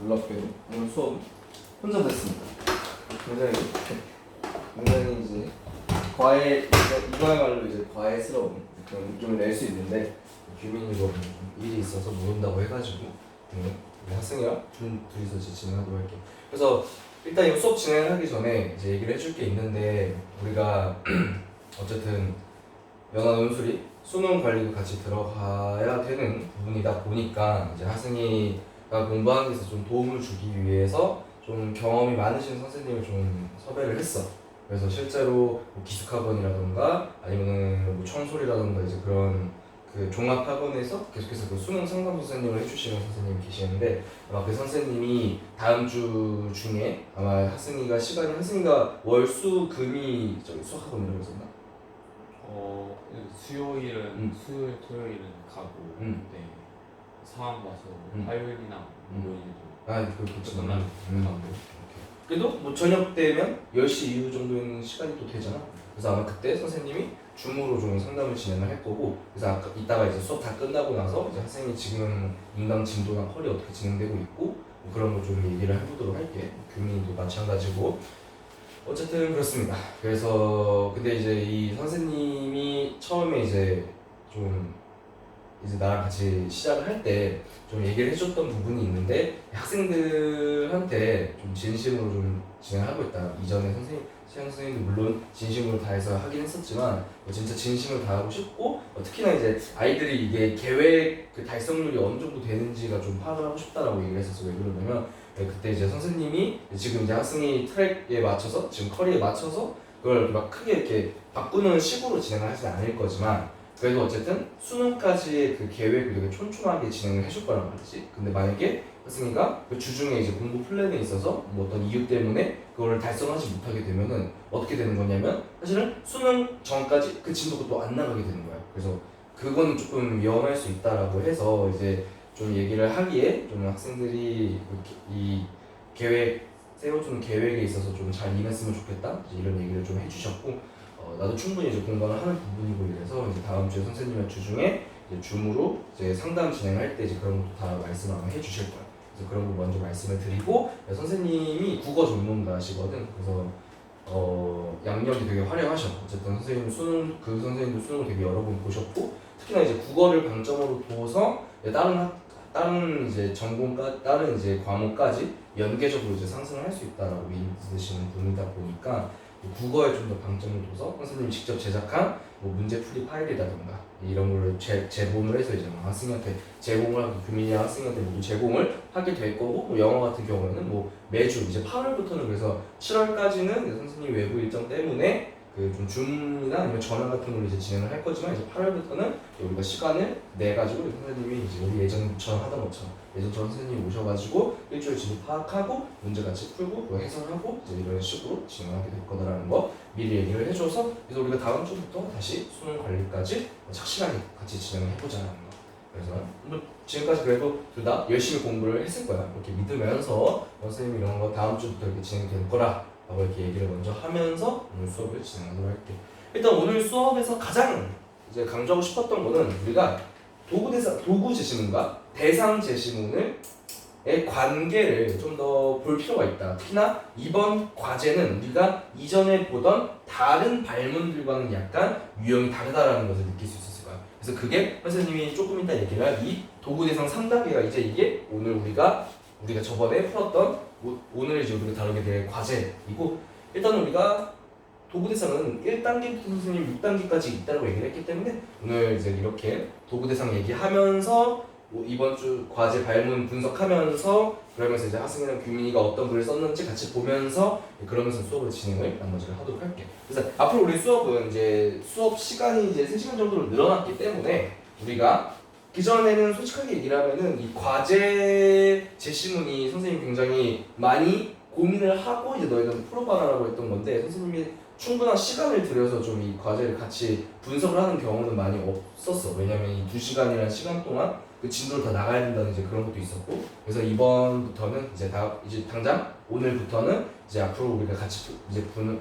놀랍게도 오늘 수업 혼자 됐습니다. 굉장히 이제 이거야말로 이제 과외스러운 그런 느낌을 낼 수 있는데 규민이가 일이 있어서 모른다고 해가지고 우리 학생이랑 둘이서 이제 진행하도록 할게요. 그래서 일단 이 수업 진행하기 전에 이제 얘기를 해줄 게 있는데 우리가 어쨌든 연화 논술이 수능 관리도 같이 들어가야 되는 부분이다 보니까 이제 학생이가 공부하는 데서 좀 도움을 주기 위해서 좀 경험이 많으신 선생님을 좀 섭외를 했어. 그래서 실제로 뭐 기숙학원이라던가 아니면은 뭐 청솔이라던가 이제 그런 그 종합학원에서 계속해서 그 수능 상담 선생님을 해주시는 선생님이 계시는데 아마 그 선생님이 다음 주 중에 아마 학생이가 월수금이 저기 수학학원이라고 했었나? 수요일은 수요일 토요일은 가고 네 상황 봐서 화요일이나 목요일도 그렇죠. 끝나면 가고 그래도 뭐 저녁 되면 10시 이후 정도는 시간이 또 되잖아. 그래서 아마 그때 선생님이 줌으로 좀 상담을 진행을 할 거고, 그래서 이따가 이제 수업 다 끝나고 나서 이제 학생이 지금 인강 진도나 컬이 어떻게 진행되고 있고 뭐 그런 거 좀 얘기를 해보도록 할게. 교민도 마찬가지고. 어쨌든 그렇습니다. 그래서 근데 이제 이 선생님이 처음에 이제 좀 이제 나랑 같이 시작을 할 때 좀 얘기를 해줬던 부분이 있는데 학생들한테 좀 진심으로 좀 진행하고 있다. 이전에 시장 선생님도 물론 진심으로 다해서 하긴 했었지만 진짜 진심을 다하고 싶고 특히나 이제 아이들이 이게 계획 그 달성률이 어느 정도 되는지가 좀 파악을 하고 싶다라고 얘기를 했었어요. 왜 그러냐면 그때 이제 선생님이 지금 이제 학생이 트랙에 맞춰서 지금 커리에 맞춰서 그걸 막 크게 이렇게 바꾸는 식으로 진행을 하지 않을 거지만 그래도 어쨌든 수능까지의 그 계획을 되게 촘촘하게 진행을 해줄 거란 말이지. 근데 만약에 학생이가 그 주중에 이제 공부 플랜에 있어서 뭐 어떤 이유 때문에 그걸 달성하지 못하게 되면은 어떻게 되는 거냐면 사실은 수능 전까지 그 진도가 또 안 나가게 되는 거야. 그래서 그건 조금 위험할 수 있다라고 해서 이제 좀 얘기를 하기에 좀 학생들이 이 세워주는 계획에 있어서 좀 잘 임했으면 좋겠다 이런 얘기를 좀 해주셨고 나도 충분히 이제 공감을 하는 부분이고 이래서 이제 다음 주에 선생님의 주중에 이제 줌으로 이제 상담 진행할 때 이제 그런 것도 다 말씀 아마 해주실 거야. 그래서 그런 거 먼저 말씀을 드리고 선생님이 국어 전문가시거든. 그래서 양력이 되게 화려하셔. 어쨌든 그 선생님도 수능을 되게 여러 번 보셨고 특히나 이제 국어를 방점으로 둬서 다른 이제 다른 이제 과목까지 연계적으로 이제 상승을 할 수 있다라고 믿으시는 분이다 보니까 국어에 좀 더 방점을 둬서 선생님이 직접 제작한 뭐 문제풀이 파일이라던가 이런 걸로 제공을 해서 이제 학생한테 제공을 하고 교민이나 학생한테 모두 제공을 하게 될 거고 뭐 영어 같은 경우에는 뭐 매주 이제 8월부터는 그래서 7월까지는 선생님 외부 일정 때문에 그 좀 줌이나 아니면 전화 같은 걸로 이제 진행을 할 거지만 이제 8월부터는 우리가 시간을 내 가지고 선생님이 이제 우리 예전처럼 하던 것처럼 선생님이 오셔가지고 일주일 진도 파악하고 문제 같이 풀고 뭐 해설하고 이제 이런 식으로 진행하게 될 거다라는 거 미리 얘기를 해줘서 그래서 우리가 다음 주부터 다시 수능 관리까지 착실하게 같이 진행을 해보자는 거. 그래서 뭐 지금까지 그래도 둘 다 열심히 공부를 했을 거야. 이렇게 믿으면서 선생님 이런 거 다음 주부터 이렇게 진행될 거라. 라고 이렇게 얘기를 먼저 하면서 오늘 수업을 진행하도록 할게요. 일단 오늘 수업에서 가장 이제 강조하고 싶었던 거는 우리가 도구 제시문과 대상 제시문의 관계를 좀 더 볼 필요가 있다. 특히나 이번 과제는 우리가 이전에 보던 다른 발문들과는 약간 유형이 다르다라는 것을 느낄 수 있었을 거야. 그래서 그게 선생님이 조금 이따 얘기를 할 이 도구 대상 3단계가 이제 이게 오늘 우리가 저번에 풀었던 오늘 이제 우리가 다루게 될 과제이고 일단 우리가 도구 대상은 1단계부터 선생님 6단계까지 있다고 얘기를 했기 때문에 오늘 이제 이렇게 도구 대상 얘기하면서 이번 주 과제 발문 분석하면서 그러면서 이제 학생이랑 규민이가 어떤 글을 썼는지 같이 보면서 그러면서 수업을 진행을 나머지를 하도록 할게. 그래서 앞으로 우리 수업은 이제 수업 시간이 이제 3시간 정도로 늘어났기 때문에 우리가 기존에는 솔직하게 얘기를 하면은 이 과제 제시문이 선생님이 굉장히 많이 고민을 하고 이제 너희들한테 풀어봐라라고 했던 건데 선생님이 충분한 시간을 들여서 좀 이 과제를 같이 분석을 하는 경우는 많이 없었어. 왜냐면 이 2시간이라는 시간 동안 그 진도를 다 나가야 된다는 이제 그런 것도 있었고 그래서 이번부터는 이제 당장 오늘부터는 이제 앞으로 우리가 같이 푸는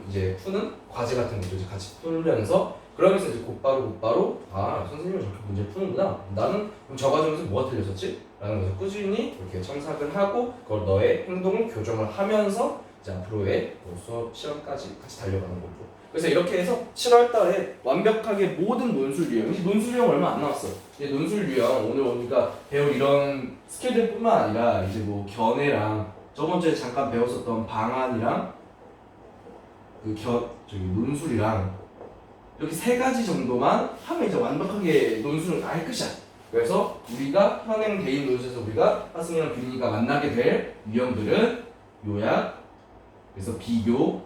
과제 같은 것도 이제 같이 풀면서 그러면서 이제 곧바로 선생님이 저렇게 문제를 푸는구나. 나는 그럼 저 과정에서 뭐가 틀렸었지? 라는 것을 꾸준히 이렇게 첨삭을 하고 그걸 너의 행동을 교정을 하면서 이제 앞으로의 수업 시험까지 같이 달려가는 거고. 그래서 이렇게 해서 7월 달에 완벽하게 모든 논술 유형, 이제 논술 유형 얼마 안 남았어. 이제 논술 유형 오늘 우리가 배울 이런 스킬들뿐만 아니라 이제 뭐 견해랑 저번 주에 잠깐 배웠었던 방안이랑 저기 논술이랑 이렇게 3가지 정도만 하면 이제 완벽하게 논술은 아예 끝이야. 그래서 우리가 현행 개인 논술에서 우리가 하승이랑 규린이가 만나게 될 유형들은 요약, 그래서 비교,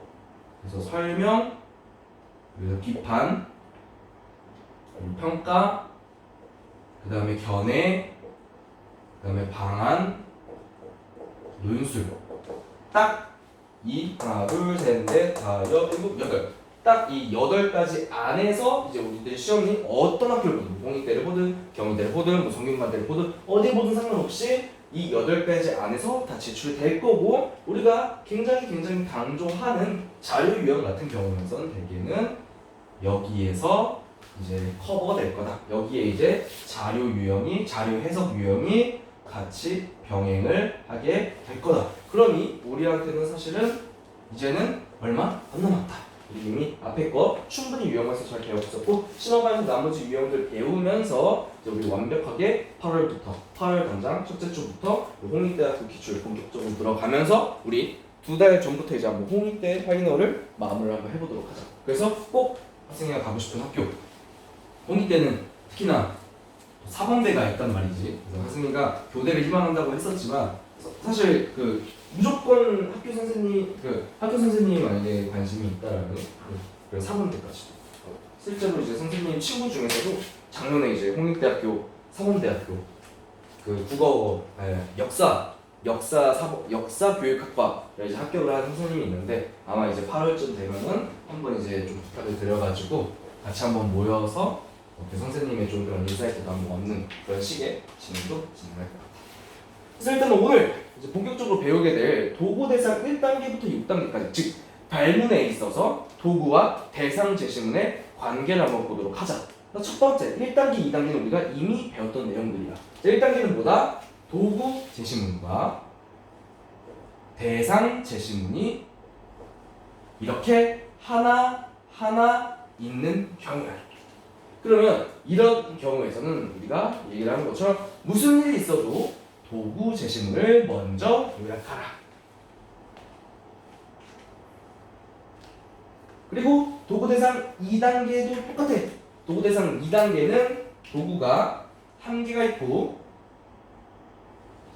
그래서 설명, 그래서 비판, 평가, 그 다음에 견해, 그 다음에 방안, 논술. 딱 이 하나, 둘, 셋, 넷, 다섯, 일곱, 여덟. 딱 이 8가지 안에서 이제 우리들 시험이 어떤 학교를 보든 공익대를 보든 경희대를 보든 뭐 성균관대를 보든 어디 보든 상관없이 이 8가지 안에서 다 제출이 될 거고, 우리가 굉장히 강조하는 자료 유형 같은 경우에는 대개는 여기에서 이제 커버가 될 거다. 여기에 이제 자료 해석 유형이 같이 병행을 하게 될 거다. 그러니 우리한테는 사실은 이제는 얼마 안 남았다. 우리 이미 앞에 거 충분히 유형에서 잘 배웠었고, 신어반에서 나머지 유형들 배우면서 이제 우리 완벽하게 8월 당장 첫째 주부터 홍익대학교 기출 본격적으로 들어가면서 우리 2달 전부터 이제 한번 홍익대 파이널을 마무리를 한번 해보도록 하자. 그래서 꼭 학생이가 가고 싶은 학교, 홍익대는 특히나 사범대가 있단 말이지. 그래서 학생이가 교대를 희망한다고 했었지만 사실 무조건 학교 선생님이 만약에 관심이 있다라면 그 사범대까지도 실제로 이제 선생님 친구 중에서도 작년에 이제 홍익대학교 사범대학교 역사 교육학과에 이제 합격을 한 선생님이 있는데, 아마 이제 8월쯤 되면은 한번 이제 좀 부탁을 드려가지고 같이 한번 모여서 그 선생님의 좀 그런 인사이트도 한번 얻는 그런 식의 진행할 것 같아요. 그래서 일단 오늘 이제 본격적으로 배우게 될 도구 대상 1단계부터 6단계까지, 즉 발문에 있어서 도구와 대상 제시문의 관계를 한번 보도록 하자. 첫 번째 1단계, 2단계는 우리가 이미 배웠던 내용들이야. 1단계는 뭐다? 도구 제시문과 대상 제시문이 이렇게 하나 있는 경우야. 그러면 이런 경우에서는 우리가 얘기를 하는 것처럼 무슨 일이 있어도 도구 제시문을 먼저 요약하라. 그리고 도구 대상 2단계도 똑같아. 도구 대상 2단계는 도구가 1개가 있고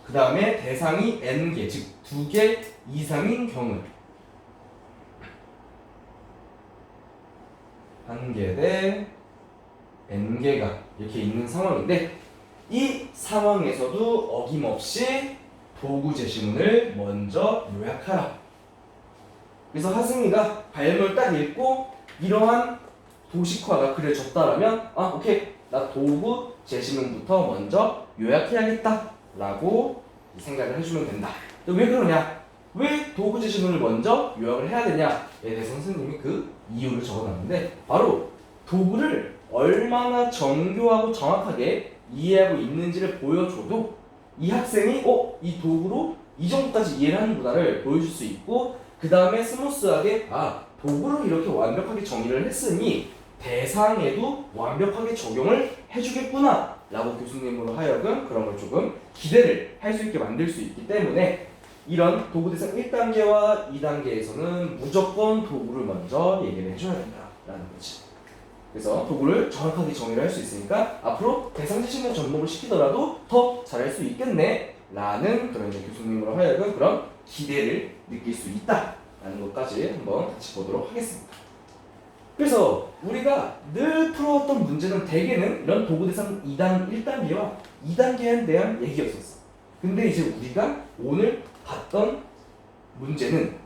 그 다음에 대상이 n개, 즉 2개 이상인 경우, 1개 대 n개가 이렇게 있는 상황인데, 이 상황에서도 어김없이 도구 제시문을 먼저 요약하라. 그래서 하승이가 발문을 딱 읽고 이러한 도식화가 그려졌다라면 오케이, 나 도구 제시문부터 먼저 요약해야겠다 라고 생각을 해주면 된다. 왜 그러냐? 왜 도구 제시문을 먼저 요약을 해야 되냐에 대해서 선생님이 그 이유를 적어놨는데, 바로 도구를 얼마나 정교하고 정확하게 이해하고 있는지를 보여줘도 이 학생이 이 도구로 이 정도까지 이해를 하는구나를 보여줄 수 있고, 그 다음에 스무스하게 도구를 이렇게 완벽하게 정의를 했으니 대상에도 완벽하게 적용을 해주겠구나 라고 교수님으로 하여금 그런 걸 조금 기대를 할 수 있게 만들 수 있기 때문에, 이런 도구 대상 1단계와 2단계에서는 무조건 도구를 먼저 얘기를 해줘야 된다라는 거지. 그래서 도구를 정확하게 정의를 할 수 있으니까 앞으로 대상 제시문 접목을 시키더라도 더 잘할 수 있겠네 라는 그런 이제 교수님으로 하여금 그런 기대를 느낄 수 있다라는 것까지 한번 같이 보도록 하겠습니다. 그래서 우리가 늘 풀어왔던 문제는 대개는 이런 도구 대상 1단계와 2단계에 대한 얘기였었어. 근데 이제 우리가 오늘 봤던 문제는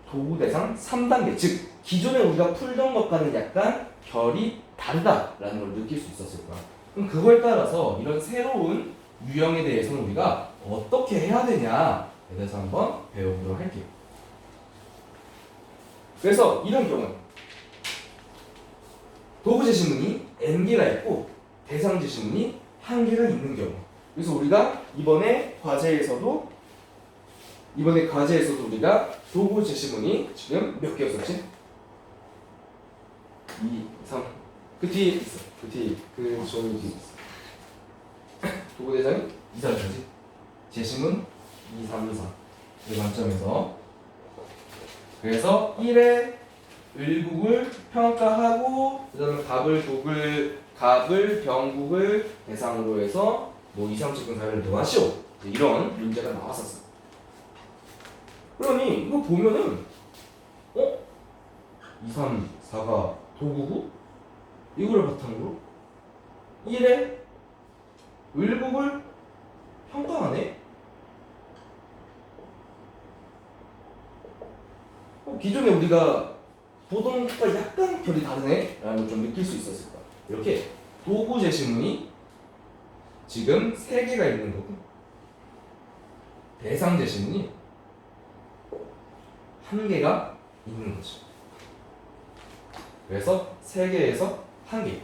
도구 대상 3단계, 즉 기존에 우리가 풀던 것과는 약간 결이 다르다라는 걸 느낄 수 있었을 거야. 그럼 그거에 따라서 이런 새로운 유형에 대해서는 우리가 어떻게 해야 되냐에 대해서 한번 배워보도록 할게요. 그래서 이런 경우 도구 제시문이 n개가 있고 대상 제시문이 1개가 있는 경우, 그래서 우리가 이번에 과제에서도 우리가 도구 제시문이 지금 몇 개였었지? 2, 3. 그 뒤에 있어. 그 종이 뒤에 있어. 도구 대상이 2, 3까지. 제시문 2, 3, 4. 이 관점에서. 그래서 1에 을국을 평가하고 그다음에 갑을 병국을 대상으로 해서 뭐 2, 3 측근 사회를 노하시오. 이런 문제가 나왔었어. 그러니 이거 보면은 2, 3, 4가 도구고 이거를 바탕으로 1에 을국을 평가하네. 기존에 우리가 보던 것과 약간 결이 다르네 라는 걸 좀 느낄 수 있었을 거야. 이렇게 도구 제시문이 지금 3개가 있는 거고 대상 제시문이 1개가 있는 거죠. 그래서 3개에서 1개.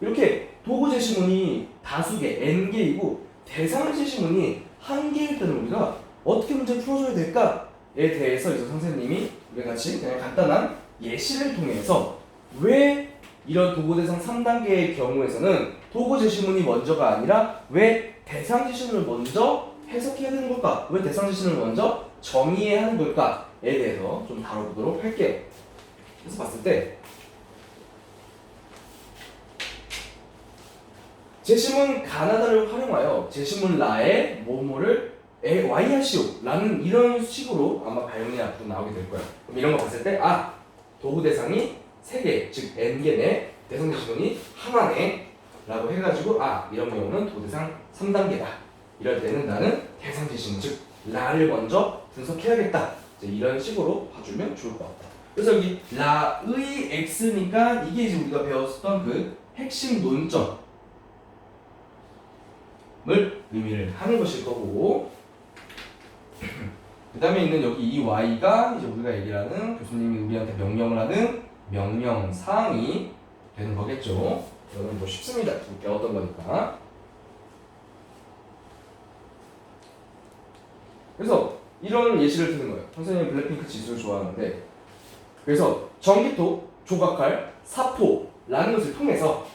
이렇게 도구 제시문이 다수개 n개이고 대상 제시문이 1개일 때는 우리가 어떻게 문제를 풀어줘야 될까에 대해서 이제 선생님이 우리 같이 그냥 간단한 예시를 통해서 왜 이런 도구 대상 3단계의 경우에서는 도구 제시문이 먼저가 아니라 왜 대상 제시문을 먼저 해석해야 되는 걸까? 왜 대상 제시문을 먼저 정의해야 하는 걸까에 대해서 좀 다뤄보도록 할게요. 그래서 봤을 때 제시문 가나다를 활용하여 제시문 라의 뭐뭐를 y하시오 라는 이런 식으로 아마 발문이 앞으로 나오게 될 거야. 그럼 이런 거 봤을 때 도구 대상이 3개, 즉 n개네, 대상 제시문이 하나네 라고 해가지고 이런 경우는 도구 대상 3단계다. 이럴 때는 나는 대상 제시문, 즉 라를 먼저 분석해야겠다. 이제 이런 식으로 봐주면 좋을 것 같다. 그래서 여기 라의 x니까 이게 이제 우리가 배웠었던 그 핵심 논점을 의미를 하는 것일 거고, 그 다음에 있는 여기 이 y가 이제 우리가 얘기를 하는 교수님이 우리한테 명령을 하는 명령사항이 되는 거겠죠. 이거는 뭐 쉽습니다. 배웠던 거니까. 그래서 이런 예시를 드는 거예요. 선생님이 블랙핑크 지수를 좋아하는데, 그래서 전기토, 조각칼, 사포라는 것을 통해서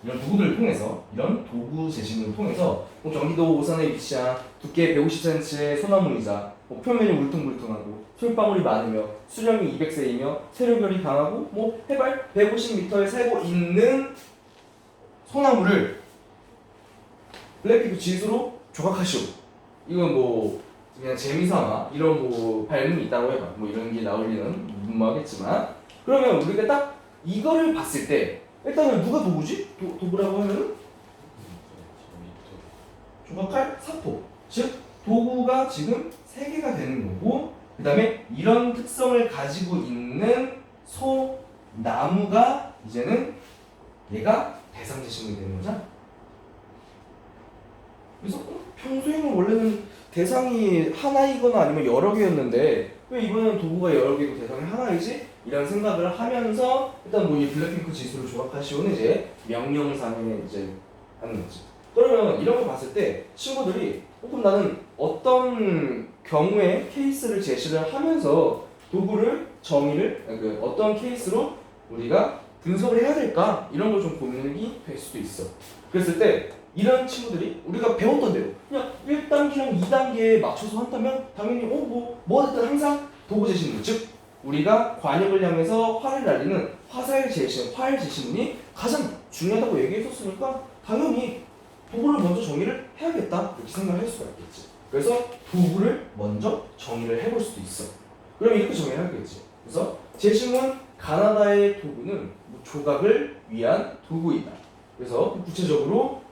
이런 도구들을 통해서 이런 도구 제시문을 통해서 뭐 경기도 오산에 위치한 두께 150cm의 소나무이자 뭐 표면이 울퉁불퉁하고 솔방울이 많으며 수령이 200세이며 세력열이 강하고 뭐 해발 150m에 살고 있는 소나무를 블랙핑크 지수로 조각하시오. 이건 뭐 그냥 재미삼아 이런 뭐 발문이 있다고 해봐. 뭐 이런 게 나올 리는 무모하겠지만, 그러면 우리가 딱 이거를 봤을 때 일단은 누가 도구지? 도구라고 하면은 조각칼, 사포. 즉 도구가 지금 3개가 되는 거고, 그 다음에 이런 특성을 가지고 있는 소나무가 이제는 얘가 대상 제시문이 되는 거죠. 그래서 평소에는 원래는 대상이 하나이거나 아니면 여러 개였는데 왜 이번에는 도구가 여러 개고 대상이 하나이지? 이런 생각을 하면서 일단 뭐 이 블랙핑크 지수를 조각하시오는 이제 명령상에 이제 하는 거지. 그러면 이런 거 봤을 때 친구들이 그럼 나는 어떤 경우에 케이스를 제시를 하면서 도구를 정의를 어떤 케이스로 우리가 분석을 해야 될까? 이런 걸 좀 고민이 될 수도 있어. 그랬을 때 이런 친구들이 우리가 배웠던 대로 그냥 1단계랑 2단계에 맞춰서 한다면 당연히 뭐든 항상 도구 제시문, 즉 우리가 관역을 향해서 활을 날리는 화살 제시문이 가장 중요하다고 얘기했었으니까 당연히 도구를 먼저 정의를 해야겠다 이렇게 생각할 수가 있겠지. 그래서 도구를 먼저 정의를 해볼 수도 있어. 그럼 이렇게 정의를 하겠지. 그래서 제시문 가나다의 도구는 조각을 위한 도구이다. 그래서 구체적으로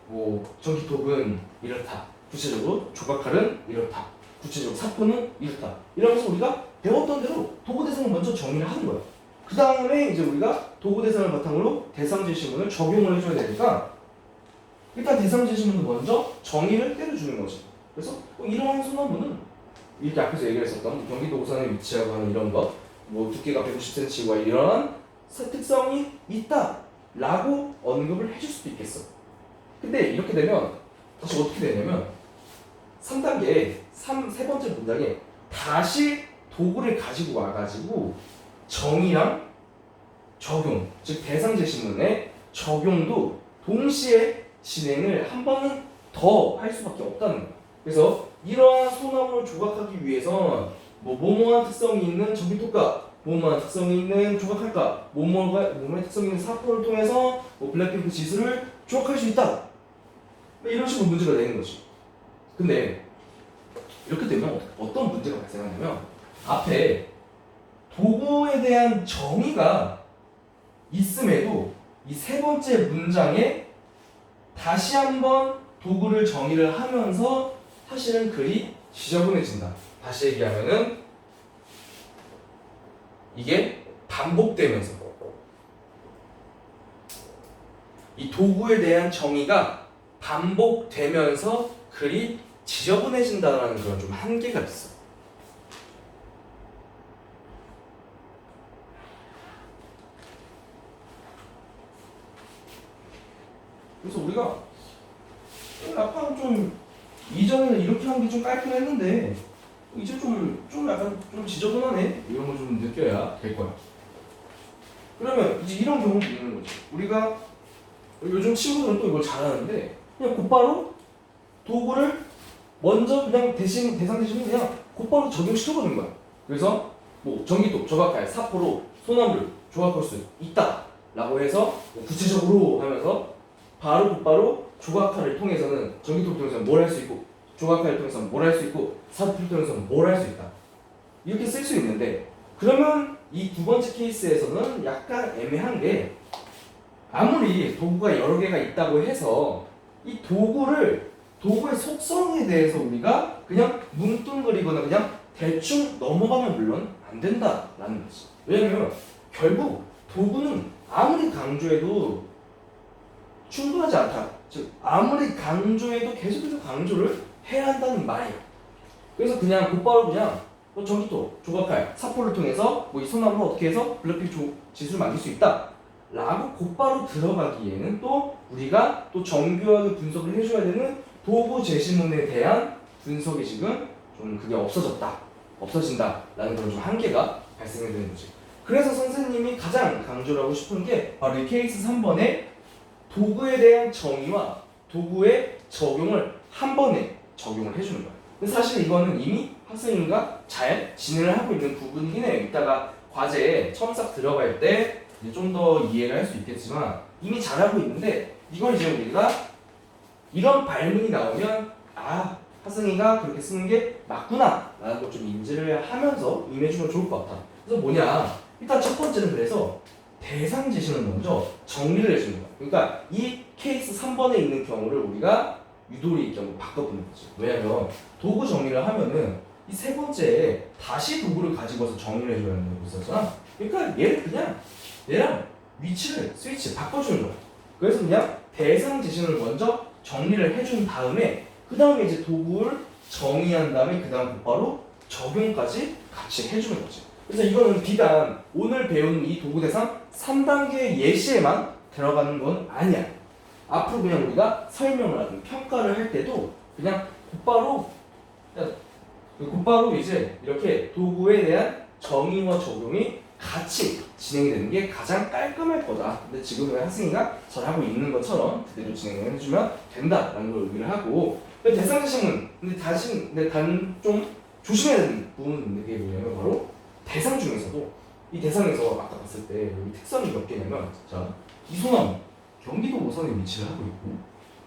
전기톱은 이렇다. 구체적으로 조각칼은 이렇다. 구체적으로 사포는 이렇다. 이러면서 우리가 배웠던 대로 도구 대상을 먼저 정의를 하는 거야. 그 다음에 이제 우리가 도구 대상을 바탕으로 대상 제시문을 적용을 해줘야 되니까 일단 대상 제시문을 먼저 정의를 때려주는 거지. 그래서 이러한 소나무는 이렇게 앞에서 얘기했었던 경기도 오산에 위치하고 하는 이런 것, 두께가 150cm와 이러한 특성이 있다라고 언급을 해줄 수도 있겠어. 근데 이렇게 되면 다시 어떻게 되냐면 3단계 세 번째 문장에 다시 도구를 가지고 와가지고 정의랑 적용, 즉 대상 제시문의 적용도 동시에 진행을 한 번은 더 할 수밖에 없다는 거예요. 그래서 이러한 소나무를 조각하기 위해선 뭐뭐한 특성이 있는 전기톱과 뭐뭐한 특성이 있는 조각할까, 뭐뭐의 특성이 있는 사포를 통해서 뭐 블랙핑크 지수를 조각할 수 있다. 이런 식으로 문제가 되는 거지. 근데 이렇게 되면 어떤 문제가 발생하냐면 앞에 도구에 대한 정의가 있음에도 이 세 번째 문장에 다시 한번 도구를 정의를 하면서 사실은 글이 지저분해진다. 다시 얘기하면은 이게 반복되면서 이 도구에 대한 정의가 반복되면서 글이 지저분해진다는 그런 좀 한계가 있어. 그래서 우리가 약간 좀 이전에는 이렇게 한 게 좀 깔끔했는데 이제 좀 약간 좀 지저분하네 이런 걸 좀 느껴야 될 거야. 그러면 이제 이런 경우도 있는 거지. 우리가 요즘 친구들은 또 이걸 잘하는데 그냥 곧바로 도구를 먼저 그냥 대상 대신에 그냥 곧바로 적용시켜보는 거야. 그래서 뭐 전기톱, 조각칼, 사포로 소나무를 조각할 수 있다라고 해서 뭐 구체적으로 하면서 곧바로 조각칼을 통해서는 전기톱을 통해서는 뭘 할 수 있고 조각칼을 통해서는 뭘 할 수 있고 사포를 통해서는 뭘 할 수 있다. 이렇게 쓸 수 있는데 그러면 이 두 번째 케이스에서는 약간 애매한 게 아무리 도구가 여러 개가 있다고 해서 이 도구의 속성에 대해서 우리가 그냥 뭉뚱그리거나 그냥 대충 넘어가면 물론 안 된다라는 거지. 왜냐면 결국 도구는 아무리 강조해도 충분하지 않다. 즉 아무리 강조해도 계속해서 강조를 해야 한다는 말이에요. 그래서 그냥 곧바로 그냥 전기톱, 조각칼, 사포를 통해서 뭐 이 소나무를 어떻게 해서 블랙핑크 지수를 만들 수 있다 라고 곧바로 들어가기에는 또 우리가 또 정교하게 분석을 해줘야 되는 도구 제시문에 대한 분석이 지금 좀 그게 없어진다 라는 그런 좀 한계가 발생이 되는 거지. 그래서 선생님이 가장 강조를 하고 싶은 게 바로 이 케이스 3번의 도구에 대한 정의와 도구의 적용을 한 번에 적용을 해주는 거야. 근데 사실 이거는 이미 학생인가 잘 진행을 하고 있는 부분이긴 해요. 이따가 과제에 처음 싹 들어갈 때 좀 더 이해를 할 수 있겠지만 이미 잘하고 있는데 이걸 이제 우리가 이런 발문이 나오면 학생이가 그렇게 쓰는 게 맞구나 라는 걸 좀 인지를 하면서 임해주면 좋을 것 같아. 그래서 뭐냐, 일단 첫 번째는 그래서 대상 제시는 먼저 정리를 해주는 거야. 그러니까 이 케이스 3번에 있는 경우를 우리가 유도리 경우 바꿔보는 거지. 왜냐면 도구 정리를 하면은 이 세 번째에 다시 도구를 가지고 와서 정리를 해줘야 하는 거 있었잖아. 그러니까 얘를 그냥 얘랑 위치를 스위치 바꿔주는 거야. 그래서 그냥 대상 제시를 먼저 정리를 해준 다음에 그 다음에 이제 도구를 정의한 다음에 그 다음 곧바로 적용까지 같이 해주는 거지. 그래서 이거는 비단 오늘 배운 이 도구 대상 3단계 예시에만 들어가는 건 아니야. 앞으로 그냥 우리가 설명을 하든 평가를 할 때도 그냥 곧바로 이제 이렇게 도구에 대한 정의와 적용이 같이 진행이 되는 게 가장 깔끔할 거다. 근데 지금 학생이가 잘하고 있는 것처럼 그대로 진행을 해주면 된다라는 걸 의미를 하고, 대상 제시문 근데 단 좀 조심해야 되는 부분은 있는 게 뭐냐면 바로 대상 중에서도 이 대상에서 아까 봤을 때 여기 특성이 몇 개냐면 자, 이 소나무 경기도 오선에 위치를 하고 있고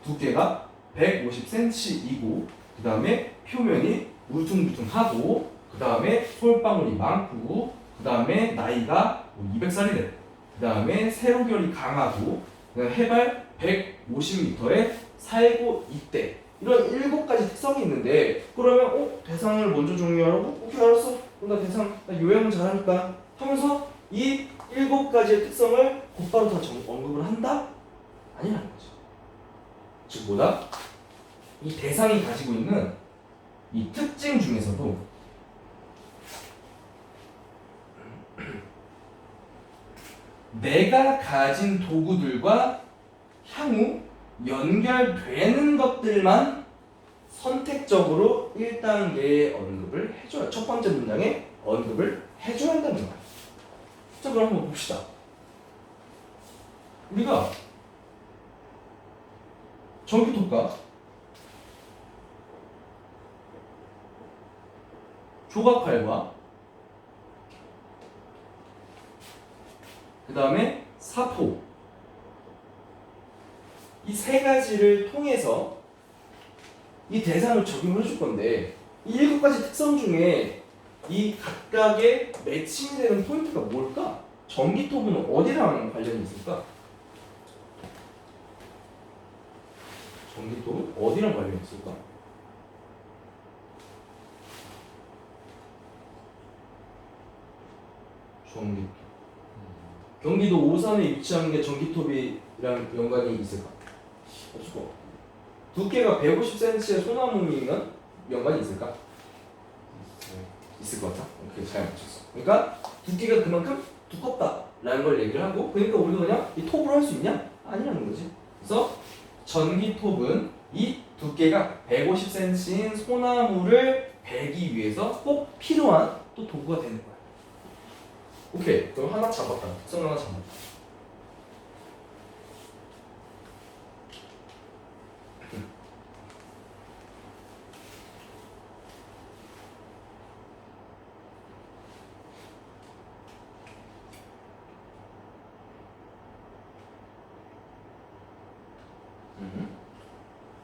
두께가 150cm이고 그 다음에 표면이 울퉁불퉁하고 그 다음에 솔방울이 많고 그 다음에 나이가 200살이래. 그 다음에 세로결이 강하고 해발 150m에 살고 있대. 이런 7가지 특성이 있는데 그러면 대상을 먼저 정리하라고? 오케이 알았어. 그럼 나 요약은 잘하니까 하면서 이 7가지의 특성을 곧바로 다 언급을 한다? 아니라는 거죠. 즉 뭐다? 이 대상이 가지고 있는 이 특징 중에서도 내가 가진 도구들과 향후 연결되는 것들만 선택적으로 1단계에 언급을 해줘야, 첫 번째 문장에 언급을 해줘야 한다는 거야. 자, 그럼 한번 봅시다. 우리가 전기톱과 조각칼과 그 다음에 사포, 이 세 가지를 통해서 이 대상을 적용을 해줄 건데, 이 7가지 특성 중에 이 각각의 매칭이 되는 포인트가 뭘까? 전기톱은 어디랑 관련이 있을까? 전기톱은 어디랑 관련이 있을까? 전기톱. 경기도 오산에 위치한 게 전기톱이랑 연관이 있을까? 없을 것 같아. 두께가 150cm의 소나무면 연관이 있을까? 있을 것 같아? 오케이, 잘 맞췄어. 그러니까 두께가 그만큼 두껍다라는 걸 얘기를 하고, 그러니까 우리가 그냥 이 톱으로 할 수 있냐? 아니라는 거지. 그래서 전기톱은 이 두께가 150cm인 소나무를 베기 위해서 꼭 필요한 또 도구가 되는 거야. 오케이, 그럼 하나 잡았다. 특성 하나 잡았다.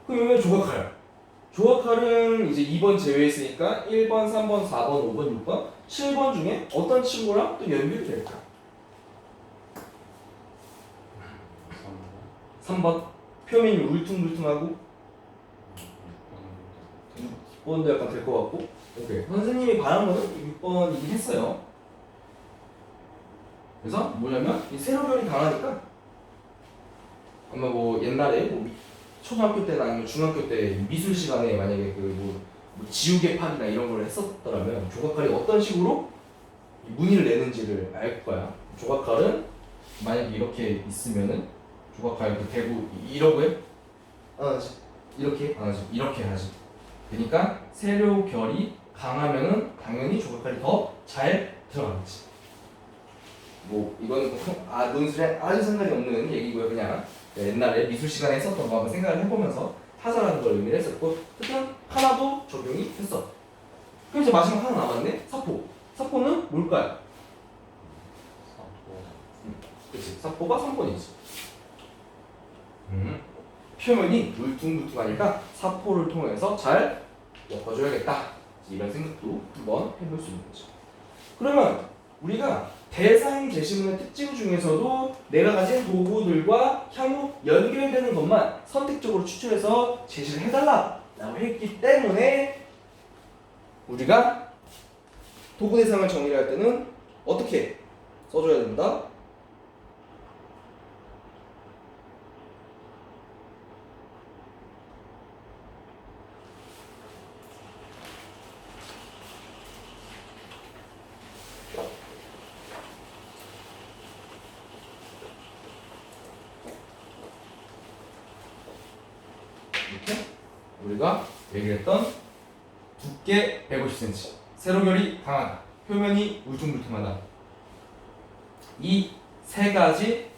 그럼 왜 조각칼? 조각칼은 이제 2번 제외했으니까 1번, 3번, 4번, 5번, 6번, 7번 중에 어떤 친구랑 또 연결이 될까? 3번 표면이 울퉁불퉁하고 6번도 약간 될 것 같고. 오케이, 선생님이 바란 거는 6번이긴 했어요. 그래서 뭐냐면 이 세로별이 강하니까 아마 뭐 옛날에 뭐 초등학교 때나 아니면 중학교 때 미술 시간에 만약에 그 뭐 지우개 판이나 이런 걸 했었더라면 조각칼이 어떤 식으로 무늬를 내는지를 알 거야. 조각칼은 만약에 이렇게 있으면은 조각칼 이렇게 대고 이러고 해? 안 하지. 이렇게 안 하지. 이렇게 하지. 그러니까 세로결이 강하면은 당연히 조각칼이 더 잘 들어가겠지. 뭐 이건 논술에 아주 상관이 없는 얘기고요. 그냥 옛날에 미술 시간에 했었던 거 한번 생각을 해보면서 타자라는 걸 의미를 했었고, 일단 하나도 적용이 됐어. 그럼 이제 마지막 하나 남았네. 사포. 사포는 뭘까요? 그치, 사포가 3번이지. 표면이 울퉁불퉁하니까 사포를 통해서 잘 엮어줘야겠다, 이런 생각도 한번 해볼 수 있는 거죠. 그러면 우리가 대상 제시문의 특징 중에서도 내가 가진 도구들과 향후 연결되는 것만 선택적으로 추출해서 제시를 해달라 라고 했기 때문에 우리가 도구 대상을 정의할 때는 어떻게 써줘야 된다? 이렇게 우리가 얘기했던 두께 150cm, 세로결이 강하다, 표면이 울퉁불퉁하다, 이 세 가지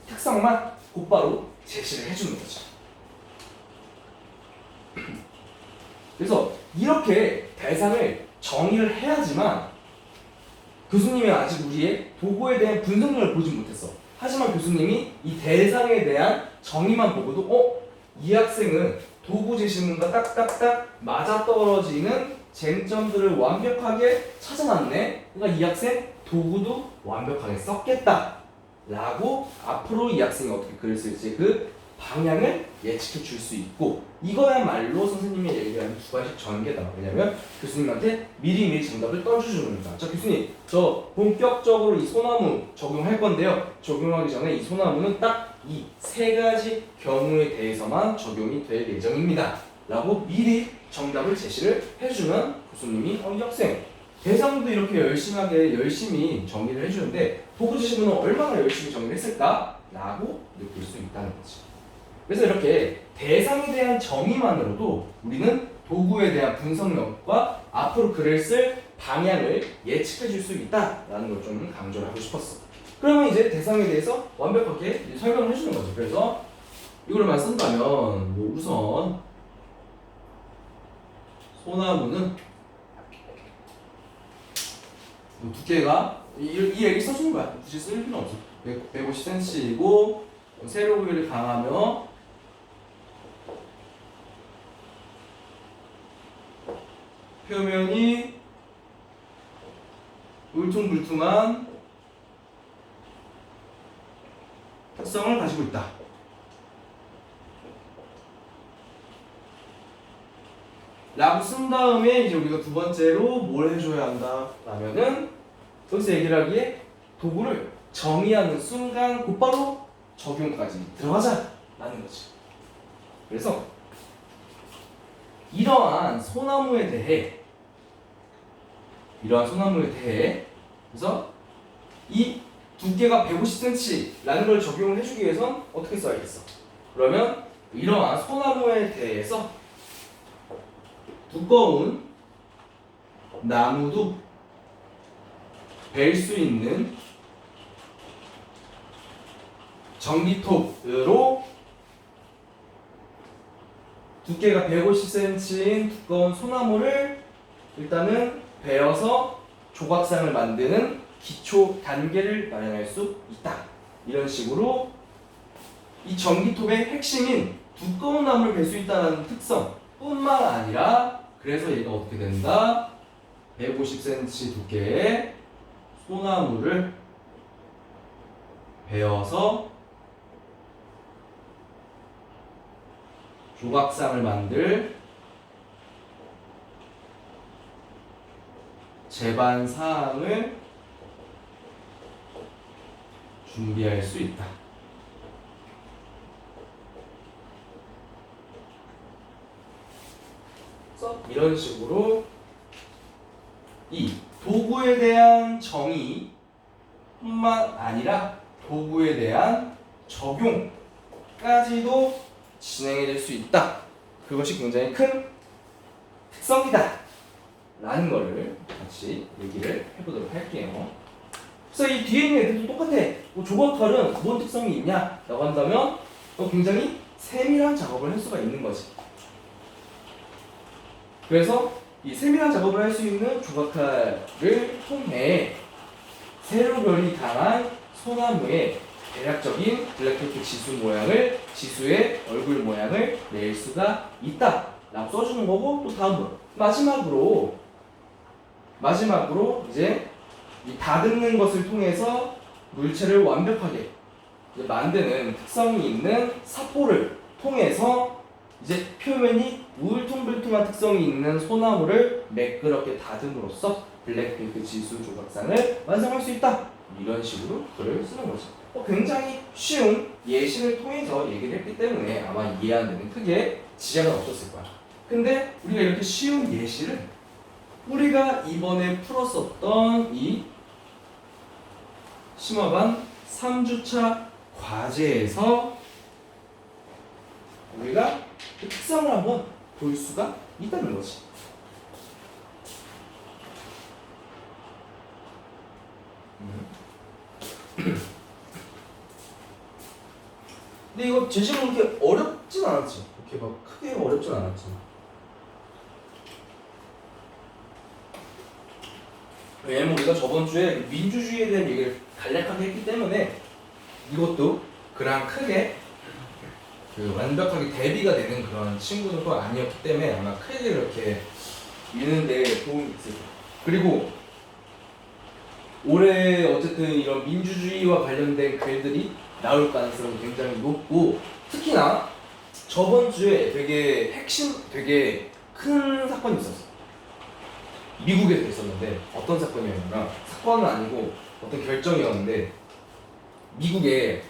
특성만 곧바로 제시를 해주는 거죠. 그래서 이렇게 대상을 정의를 해야지만, 교수님이 아직 우리의 도구에 대한 분석력을 보지 못했어. 하지만 교수님이 이 대상에 대한 정의만 보고도 이 학생은 도구 제시문과 딱딱딱 맞아떨어지는 쟁점들을 완벽하게 찾아놨네. 그러니까 이 학생 도구도 완벽하게 썼겠다 라고 앞으로 이 학생이 어떻게 글을 쓸지 그 방향을 예측해 줄 수 있고, 이거야말로 선생님이 얘기하는 주관식 전개다. 왜냐면 교수님한테 미리미리 정답을 떠주는 거니까. 자, 교수님, 저 본격적으로 이 소나무 적용할 건데요, 적용하기 전에 이 소나무는 딱 이 세 가지 경우에 대해서만 적용이 될 예정입니다 라고 미리 정답을 제시를 해주면 교수님이 이 학생 대상도 이렇게 열심히 정리를 해주는데 도구 제시문은 얼마나 열심히 정리를 했을까? 라고 느낄 수 있다는 거지. 그래서 이렇게 대상에 대한 정의만으로도 우리는 도구에 대한 분석력과 앞으로 글을 쓸 방향을 예측해 줄 수 있다라는 걸 좀 강조를 하고 싶었어. 그러면 이제 대상에 대해서 완벽하게 이제 설명을 해주는 거죠. 그래서 이걸만 쓴다면 뭐 우선 소나무는 뭐 두께가 이 얘기 써주는 거야. 굳이 쓸 필요는 없어. 150cm이고 세로비를 강하며 표면이 울퉁불퉁한 특성을 가지고 있다. 라고 쓴 다음에 이제 우리가 두 번째로 뭘 해줘야 한다 라면은 여기서 얘기를 하기에 도구를 정의하는 순간 곧바로 적용까지 들어가자 라는 거지. 그래서 이러한 소나무에 대해 그래서 이 두께가 150cm라는 걸 적용을 해주기 위해선 어떻게 써야겠어? 그러면 이러한 소나무에 대해서 두꺼운 나무도 벨 수 있는 전기톱으로 두께가 150cm인 두꺼운 소나무를 일단은 베어서 조각상을 만드는 기초 단계를 마련할 수 있다. 이런 식으로 이 전기톱의 핵심인 두꺼운 나무를 벨 수 있다는 특성 뿐만 아니라 그래서 얘가 어떻게 된다? 150cm 두께의 소나무를 베어서 조각상을 만들 제반 사항을 준비할 수 있다. 그래서 이런 식으로 이 도구에 대한 정의뿐만 아니라 도구에 대한 적용까지도 진행해낼 수 있다. 그것이 굉장히 큰 특성이다. 라는 거를 같이 얘기를 해보도록 할게요. 그래서 이 뒤에 있는 애들도 똑같아. 뭐 조각칼은 뭔 특성이 있냐? 라고 한다면 굉장히 세밀한 작업을 할 수가 있는 거지. 그래서 이 세밀한 작업을 할 수 있는 조각칼을 통해 세로별이 강한 소나무의 대략적인 블랙테이프 지수의 얼굴 모양을 낼 수가 있다 라고 써주는 거고, 또 다음으로 마지막으로 이제 이 다듬는 것을 통해서 물체를 완벽하게 이제 만드는 특성이 있는 사포를 통해서 이제 표면이 울퉁불퉁한 특성이 있는 소나무를 매끄럽게 다듬으로써 블랙핑크 지수 조각상을 완성할 수 있다. 이런 식으로 글을 쓰는 거죠. 굉장히 쉬운 예시를 통해서 얘기를 했기 때문에 아마 이해하는 데는 크게 지장은 없었을 거야. 근데 우리가 이렇게 쉬운 예시를 우리가 이번에 풀었었던 이 심화반 3주차 과제에서 우리가 그 특성을 한번 볼 수가 있다는 거지. 근데 이거 제시는 그렇게 어렵진 않았지. 그렇게 막 크게 어렵진 않았지. 왜냐면 우리가 저번 주에 민주주의에 대한 얘기를 간략하게 했기 때문에 이것도 그랑 크게 완벽하게 대비가 되는 그런 친구도 아니었기 때문에 아마 크게 그렇게 읽는 데 도움이 있을 거예요. 그리고 올해 어쨌든 이런 민주주의와 관련된 글들이 나올 가능성이 굉장히 높고, 특히나 저번 주에 되게 큰 사건이 있었어. 미국에서 있었는데 어떤 사건이었냐면, 사건은 아니고 어떤 결정이었는데, 미국의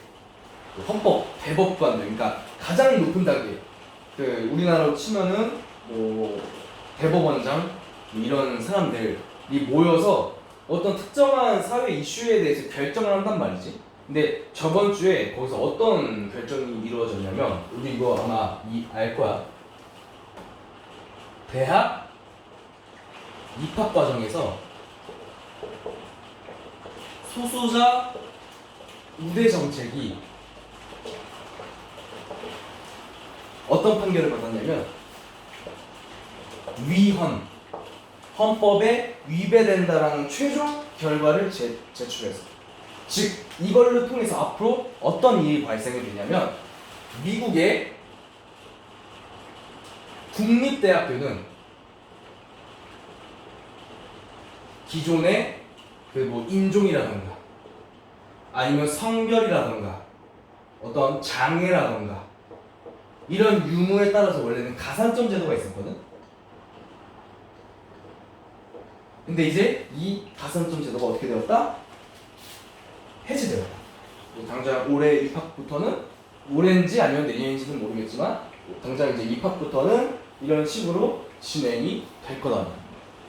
헌법 대법관들, 그러니까 가장 높은 단계, 우리나라로 치면은 뭐 대법원장 이런 사람들이 모여서 어떤 특정한 사회 이슈에 대해서 결정을 한단 말이지. 근데 저번 주에 거기서 어떤 결정이 이루어졌냐면 우리 이거 아마 알 거야. 대학 입학 과정에서 소수자 우대 정책이 어떤 판결을 받았냐면 헌법에 위배된다라는 최종 결과를 제출했어. 즉 이걸로 통해서 앞으로 어떤 일이 발생이 되냐면 미국의 국립대학교는 기존의 그 뭐 인종이라던가 아니면 성별이라던가 어떤 장애라던가 이런 유무에 따라서 원래는 가산점 제도가 있었거든. 근데 이제 이 가산점 제도가 어떻게 되었다? 해제되었다. 당장 올해 입학부터는 올해인지 아니면 내년인지는 모르겠지만 당장 이제 입학부터는 이런 식으로 진행이 될 거다.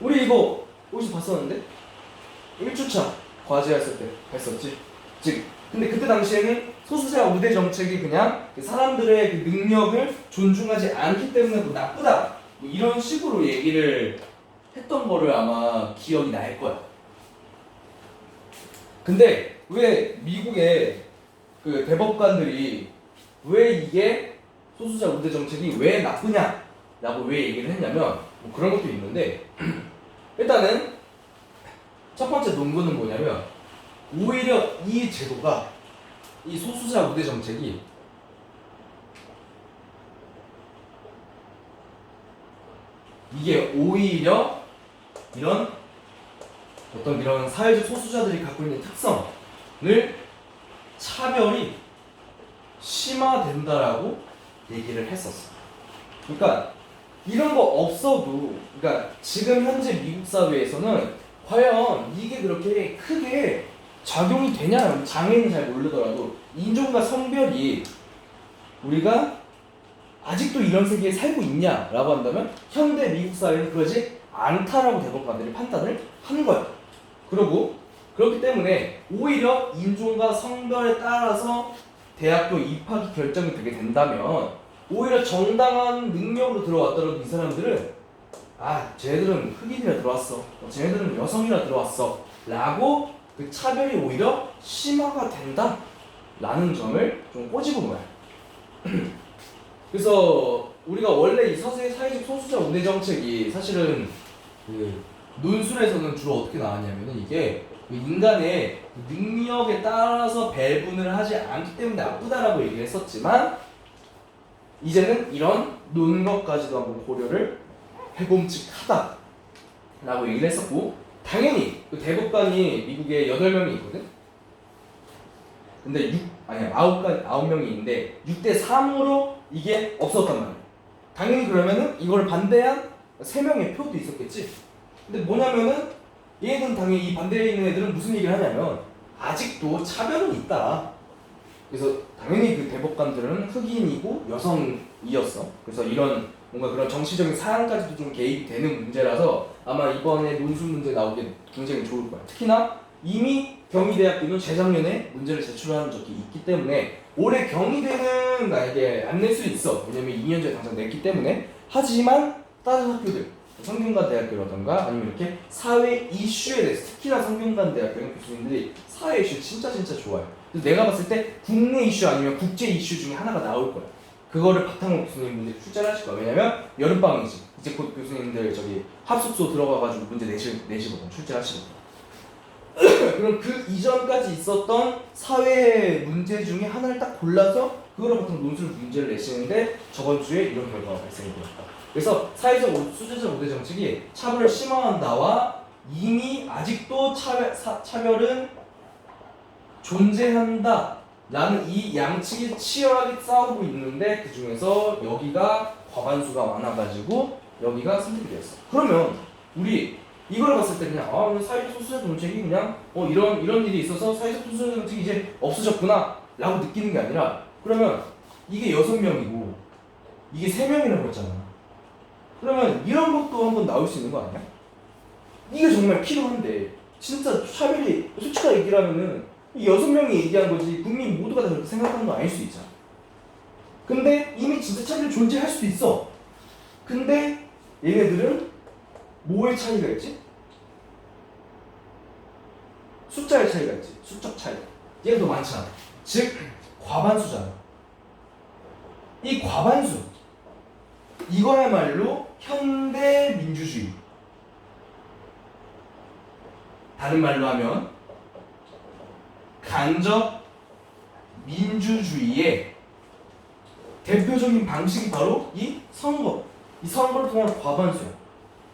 우리 이거 어디서 봤었는데? 1주차 과제 했을 때 했었지. 즉 근데 그때 당시에는 소수자 우대 정책이 그냥 사람들의 그 능력을 존중하지 않기 때문에 뭐 나쁘다 뭐 이런 식으로 얘기를 했던 거를 아마 기억이 날 거야. 근데 왜 미국의 그 대법관들이 왜 이게 소수자 우대 정책이 왜 나쁘냐라고 왜 얘기를 했냐면 뭐 그런 것도 있는데 일단은 첫 번째 논거는 뭐냐면 오히려 이 제도가 이 소수자 우대 정책이 이게 오히려 이런 어떤 이런 사회적 소수자들이 갖고 있는 특성을 차별이 심화된다라고 얘기를 했었어. 그러니까 이런 거 없어도 그러니까 지금 현재 미국 사회에서는 과연 이게 그렇게 크게 작용이 되냐? 장애는 잘 모르더라도 인종과 성별이 우리가 아직도 이런 세계에 살고 있냐라고 한다면 현대 미국 사회는 그러지 않다라고 대법관들이 판단을 하는 거야. 그리고 그렇기 때문에 오히려 인종과 성별에 따라서 대학교 입학이 결정이 되게 된다면 오히려 정당한 능력으로 들어왔더라도 이 사람들은 쟤네들은 흑인이라 들어왔어, 쟤네들은 여성이라 들어왔어 라고 그 차별이 오히려 심화가 된다 라는 점을 좀 꼬집은 거야. 그래서 우리가 원래 이 사회적 소수자 우대 정책이 사실은 그 논술에서는 주로 어떻게 나왔냐면은 이게 그 인간의 능력에 따라서 배분을 하지 않기 때문에 나쁘다라고 얘기를 했었지만 이제는 이런 논것까지도 한번 고려를 해봄직하다 라고 얘기를 했었고 당연히 그 대법관이 미국에 8명이 있거든. 근데 9명이 있는데 6대3으로 이게 없었단 말이야. 당연히 그러면은 이걸 반대한 3명의 표도 있었겠지. 근데 뭐냐면은 얘네들은 당연히 이 반대에 있는 애들은 무슨 얘기를 하냐면 아직도 차별은 있다. 그래서 당연히 그 대법관들은 흑인이고 여성이었어. 그래서 이런 뭔가 그런 정치적인 사안까지도 좀 개입이 되는 문제라서 아마 이번에 논술 문제 나오기 굉장히 좋을 거야. 특히나 이미 경희대학교는 재작년에 문제를 제출한 적이 있기 때문에 올해 경희대는 나에게 안 낼 수 있어. 왜냐면 2년 전에 당장 냈기 때문에. 하지만 다른 학교들 성균관 대학교라던가 아니면 이렇게 사회 이슈에 대해서 특히나 성균관 대학교는 교수님들이 사회 이슈 진짜 좋아요. 그래서 내가 봤을 때 국내 이슈 아니면 국제 이슈 중에 하나가 나올 거야. 그거를 바탕으로 교수님분들이 출제를 하실 거야. 왜냐면 여름방학이지. 이제 곧 교수님들 저기 합숙소 들어가가지고 문제 내시거든. 출제하시거든. 그럼 그 이전까지 있었던 사회 문제 중에 하나를 딱 골라서 그거를 바탕 논술 문제를 내시는데 저번 주에 이런 결과가 발생이 되었다. 그래서 사회적 수제자 우대 정책이 차별을 심화한다와 이미 아직도 차별은 존재한다 라는 이 양측이 치열하게 싸우고 있는데 그 중에서 여기가 과반수가 많아가지고 여기가 선택이 되었어. 그러면 우리 이걸 봤을 때 그냥 사회적 소수자 정책이 그냥 이런 일이 있어서 사회적 소수자 정책이 이제 없어졌구나 라고 느끼는 게 아니라 그러면 이게 6명이고 이게 3명이라고 했잖아. 그러면 이런 것도 한번 나올 수 있는 거 아니야? 이게 정말 필요한데 진짜 차별이 솔직하게 얘기를 하면은 이 6명이 얘기한 거지 국민 모두가 다 그렇게 생각하는 건 아닐 수 있잖아. 근데 이미 진짜 차이가 존재할 수도 있어. 근데 얘네들은 뭐의 차이가 있지? 숫자의 차이가 있지. 수적 차이. 얘가 더 많잖아. 즉 과반수잖아. 이 과반수 이거야말로 현대 민주주의. 다른 말로 하면 간접 민주주의의 대표적인 방식이 바로 이 선거. 이 선거를 통한 과반수야.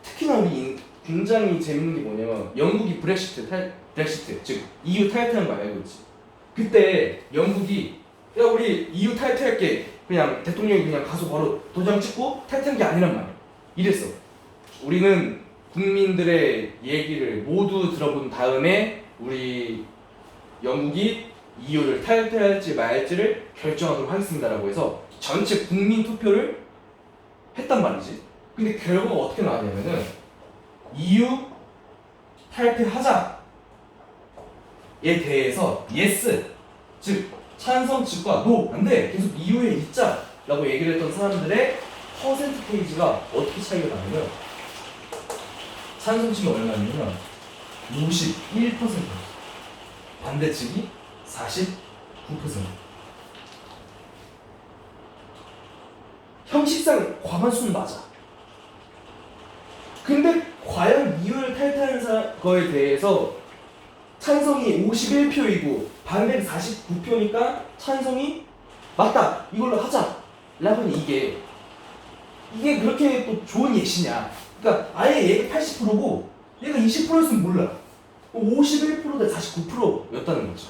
특히나 우리 굉장히 재밌는 게 뭐냐면 영국이 브렉시트 즉 EU 탈퇴한 거 알고 있지? 그때 영국이 야 우리 EU 탈퇴할게 그냥 대통령이 그냥 가서 바로 도장 찍고 탈퇴한 게 아니란 말이야. 이랬어. 우리는 국민들의 얘기를 모두 들어본 다음에 우리 영국이 EU를 탈퇴할지 말지를 결정하도록 하겠습니다라고 해서 전체 국민 투표를 했단 말이지. 근데 결과가 어떻게 나왔냐면은 EU 탈퇴하자에 대해서 yes 즉 찬성 측과 no 안돼 계속 EU에 있자라고 얘기를 했던 사람들의 퍼센트테이지가 어떻게 차이가 나냐면 찬성 측이 얼마냐면 51% 반대 측이 49%. 형식상 과반수는 맞아. 근데 과연 EU를 탈퇴하는 거에 대해서 찬성이 51표이고 반대는 49표니까 찬성이 맞다 이걸로 하자 라고 하면 이게 그렇게 또 좋은 예시냐. 그러니까 아예 얘가 80%고 얘가 20%였으면 몰라. 51%대 49%였다는 거죠.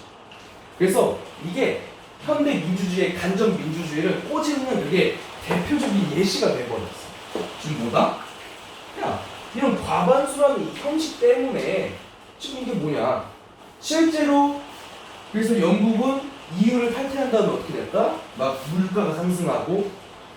그래서 이게 현대 민주주의의 간접 민주주의를 꼬집는 그게 대표적인 예시가 돼버렸어. 지금 뭐다? 야, 이런 과반수라는 이 형식 때문에 지금 이게 뭐냐? 실제로 그래서 영국은 EU를 탈퇴한 다음에 어떻게 됐다? 막 물가가 상승하고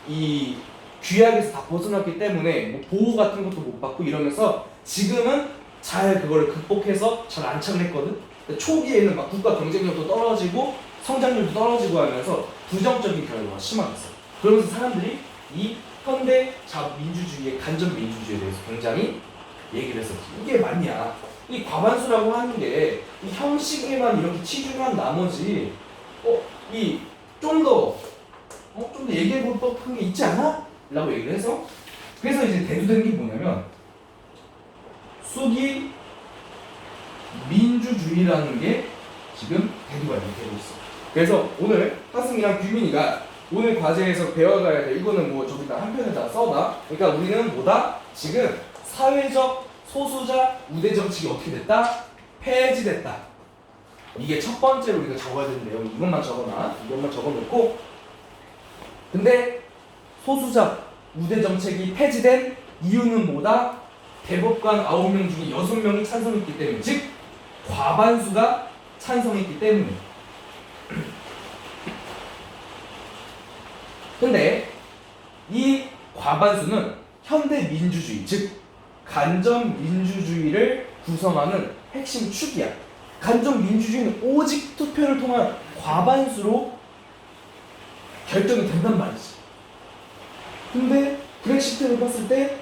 이 규약에서 다 벗어났기 때문에 뭐 보호 같은 것도 못 받고 이러면서 지금은 잘 그거를 극복해서 잘 안착했거든. 초기에는 막 국가 경쟁력도 떨어지고 성장률도 떨어지고 하면서 부정적인 결과가 심화됐어. 그러면서 사람들이 이 현대 민주주의의 간접 민주주의에 대해서 굉장히 얘기를 했었지. 이게 맞냐? 이 과반수라고 하는 게 이 형식에만 이렇게 치중한 나머지 이 좀 더 얘기해 볼 법한 게 있지 않아? 라고 얘기를 해서 그래서 이제 대두된 게 뭐냐면 수기 민주주의라는 게 지금 대두가 되고 있어. 그래서 오늘 하승이랑 규민이가 오늘 과제에서 배워가야 돼. 이거는 뭐 저기다 한 편에다 써봐. 그러니까 우리는 뭐다? 지금 사회적 소수자 우대 정책이 어떻게 됐다? 폐지됐다. 이게 첫 번째로 우리가 적어야 되는 내용. 이것만 적어놔. 이것만 적어놓고. 근데 소수자 우대 정책이 폐지된 이유는 뭐다? 대법관 9명 중에 6명이 찬성했기 때문에, 즉 과반수가 찬성했기 때문에. 근데 이 과반수는 현대 민주주의, 즉 간접 민주주의를 구성하는 핵심 축이야. 간접 민주주의는 오직 투표를 통한 과반수로 결정이 된단 말이지. 근데 브렉시트를 봤을 때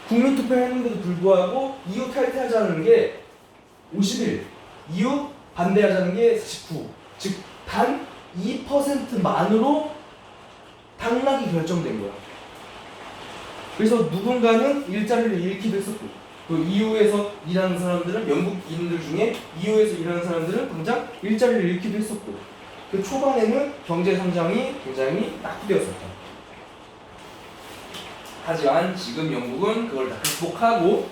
국민투표를 했는데도 불구하고 EU 탈퇴하자는 게 51, EU 반대하자는 게 49, 즉 단 2%만으로 당락이 결정된 거야. 그래서 누군가는 일자리를 잃기도 했었고, 그 EU에서 일하는 사람들은, 영국인들 중에 EU에서 일하는 사람들은 당장 일자리를 잃기도 했었고, 그 초반에는 경제 성장이 굉장히 낙후되었었다. 하지만 지금 영국은 그걸 다 극복하고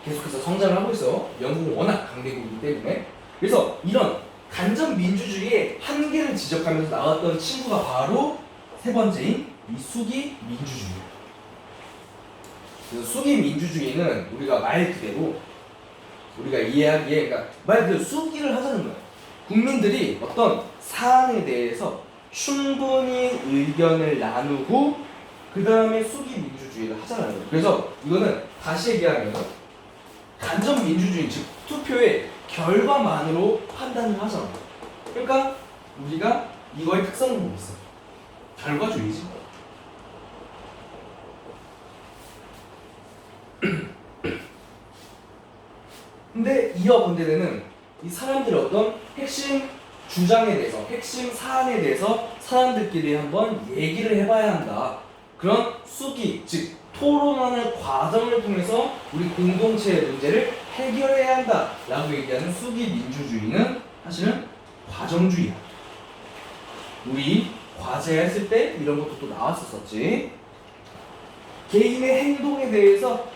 계속해서 성장을 하고 있어. 영국은 워낙 강대국이기 때문에. 그래서 이런 간접 민주주의의 한계를 지적하면서 나왔던 친구가 바로 세 번째인 이 수기 민주주의. 그래서 수기 민주주의는 우리가 말 그대로 우리가 이해하기에, 그러니까 말 그대로 수기를 하자는 거야. 국민들이 어떤 사안에 대해서 충분히 의견을 나누고 그 다음에 수기 민주주의를 하자는 거예요. 그래서 이거는 다시 얘기하면 간접 민주주의, 즉 투표에 결과만으로 판단을 하잖아. 그러니까 우리가 이거의 특성을 보고 있어. 결과주의지. 근데 이와 반대되는 이 사람들의 어떤 핵심 주장에 대해서, 핵심 사안에 대해서 사람들끼리 한번 얘기를 해봐야 한다. 그런 수기, 즉 토론하는 과정을 통해서 우리 공동체의 문제를 해결해야 한다 라고 얘기하는 수기 민주주의는 사실은 과정주의야. 우리 과제 했을 때 이런 것도 또 나왔었지. 개인의 행동에 대해서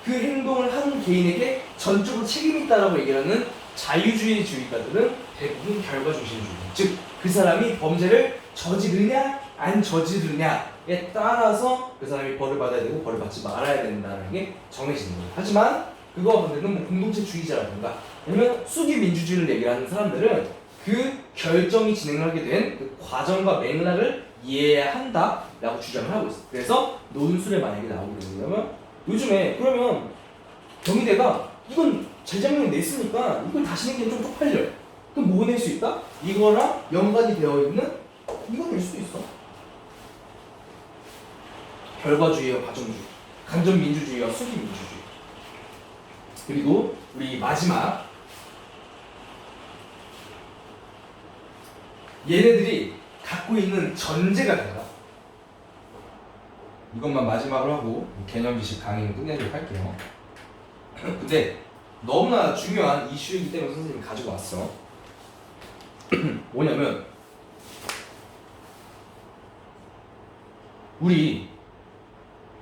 그 행동을 하는 개인에게 전적으로 책임이 있다라고 얘기하는 자유주의주의자들은 대부분 결과중심주의. 즉, 그 사람이 범죄를 저지르냐 안 저지르냐에 따라서 그 사람이 벌을 받아야 되고 벌을 받지 말아야 된다는 게 정해지는 거예요. 하지만 그거와 반대는 뭐 공동체주의자라든가 아니면 수기민주주의를 얘기하는 사람들은 그 결정이 진행하게 된 그 과정과 맥락을 이해해야 한다라고 주장을 하고 있어요. 그래서 논술에 만약에 나오게 되면 요즘에 그러면 경희대가 이건 재작년에 냈으니까 이걸 다시 내기엔 좀 쪽팔려요. 그럼 뭐 낼 수 있다? 이거랑 연관이 되어 있는 이거 낼 수도 있어. 결과주의와 과정주의, 간접민주주의와 수기민주주의. 그리고 우리 마지막 얘네들이 갖고 있는 전제가 된다. 이것만 마지막으로 하고 개념 지식 강의는 끝내도록 할게요. 근데 너무나 중요한 이슈이기 때문에 선생님이 가지고 왔어. 뭐냐면 우리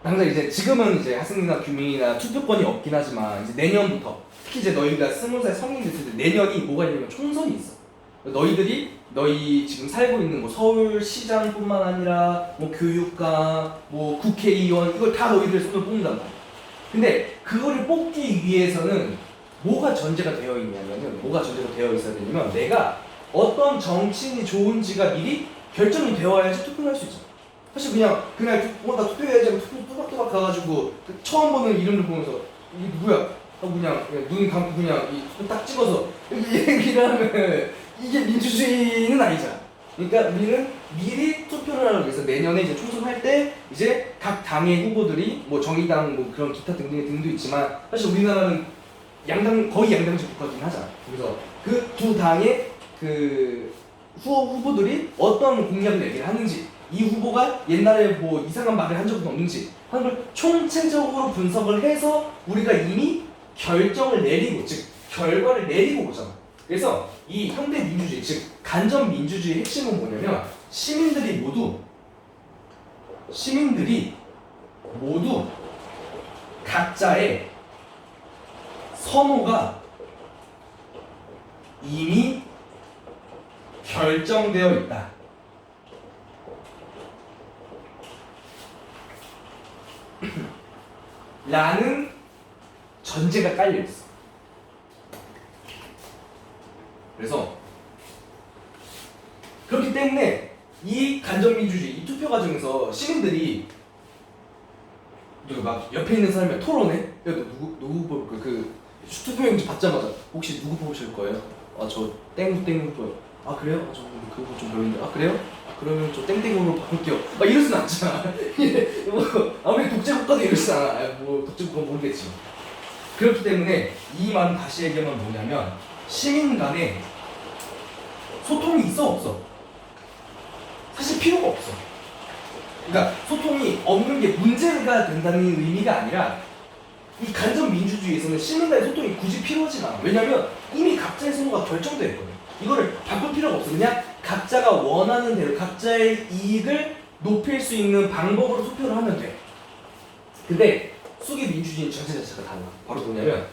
당장 이제 지금은 이제 학생이나 교민이나 투표권이 없긴 하지만 이제 내년부터 특히 이제 너희가 20살 성인 됐을 때 내년이 뭐가 있냐면 총선이 있어. 너희 지금 살고 있는 뭐 서울시장뿐만 아니라 뭐 교육감, 뭐 국회의원 이걸 다 너희들의 손을 뽑는단 말이야. 근데 그거를 뽑기 위해서는 뭐가 전제가 되어 있냐면은 뭐가 전제가 되어 있어야 되냐면 내가 어떤 정치인이 좋은지가 미리 결정이 되어야지 투표를 할 수 있어. 사실 그냥 그날 나 투표해야지 하고 투표 또박또박 가가지고 처음 보는 이름을 보면서 이게 누구야? 하고 그냥 눈 감고 그냥 딱 찍어서 얘기를 하면 이게 민주주의는 아니잖아. 그러니까 우리는 미리 투표를 하기 위해서 내년에 이제 총선할 때 이제 각 당의 후보들이 뭐 정의당 뭐 그런 기타 등등의 등도 있지만 사실 우리나라는 거의 양당제 국가긴 하잖아. 그래서 그 두 당의 그 후보들이 어떤 공약을 얘기를 하는지 이 후보가 옛날에 뭐 이상한 말을 한 적은 없는지 하는 걸 총체적으로 분석을 해서 우리가 이미 결정을 내리고 즉 결과를 내리고 오잖아. 그래서 이 현대 민주주의 즉 간접 민주주의의 핵심은 뭐냐면 시민들이 모두 각자의 선호가 이미 결정되어 있다. 라는 전제가 깔려 있어. 그래서 그렇기 때문에 이 간접민주주의, 이 투표 과정에서 시민들이 막 옆에 있는 사람이 토론해? 야, 너 누구 뽑을 거야? 그 투표용지 받자마자 혹시 누구 뽑으실 거예요? 아, 저 땡땡 뽑아요. 아, 그래요? 아, 저 그거 좀 별로인데. 아, 그래요? 아, 그러면 저 땡땡으로 바꿀게요. 막 이럴 순 없잖아. 뭐 아무리 독재국가도 이럴 순 않아. 뭐 독재국가는 모르겠지. 그렇기 때문에 이 말은 다시 얘기하면 뭐냐면 시민 간에 소통이 있어 없어? 사실 필요가 없어. 그러니까 소통이 없는 게 문제가 된다는 의미가 아니라 이 간접 민주주의에서는 시민 간의 소통이 굳이 필요하지가 않아. 왜냐면 이미 각자의 선호가 결정되어 있거든. 이거를 바꿀 필요가 없어. 그냥 각자가 원하는 대로 각자의 이익을 높일 수 있는 방법으로 투표를 하면 돼. 근데 수기 민주주의 전체 자체가 달라. 바로 뭐냐면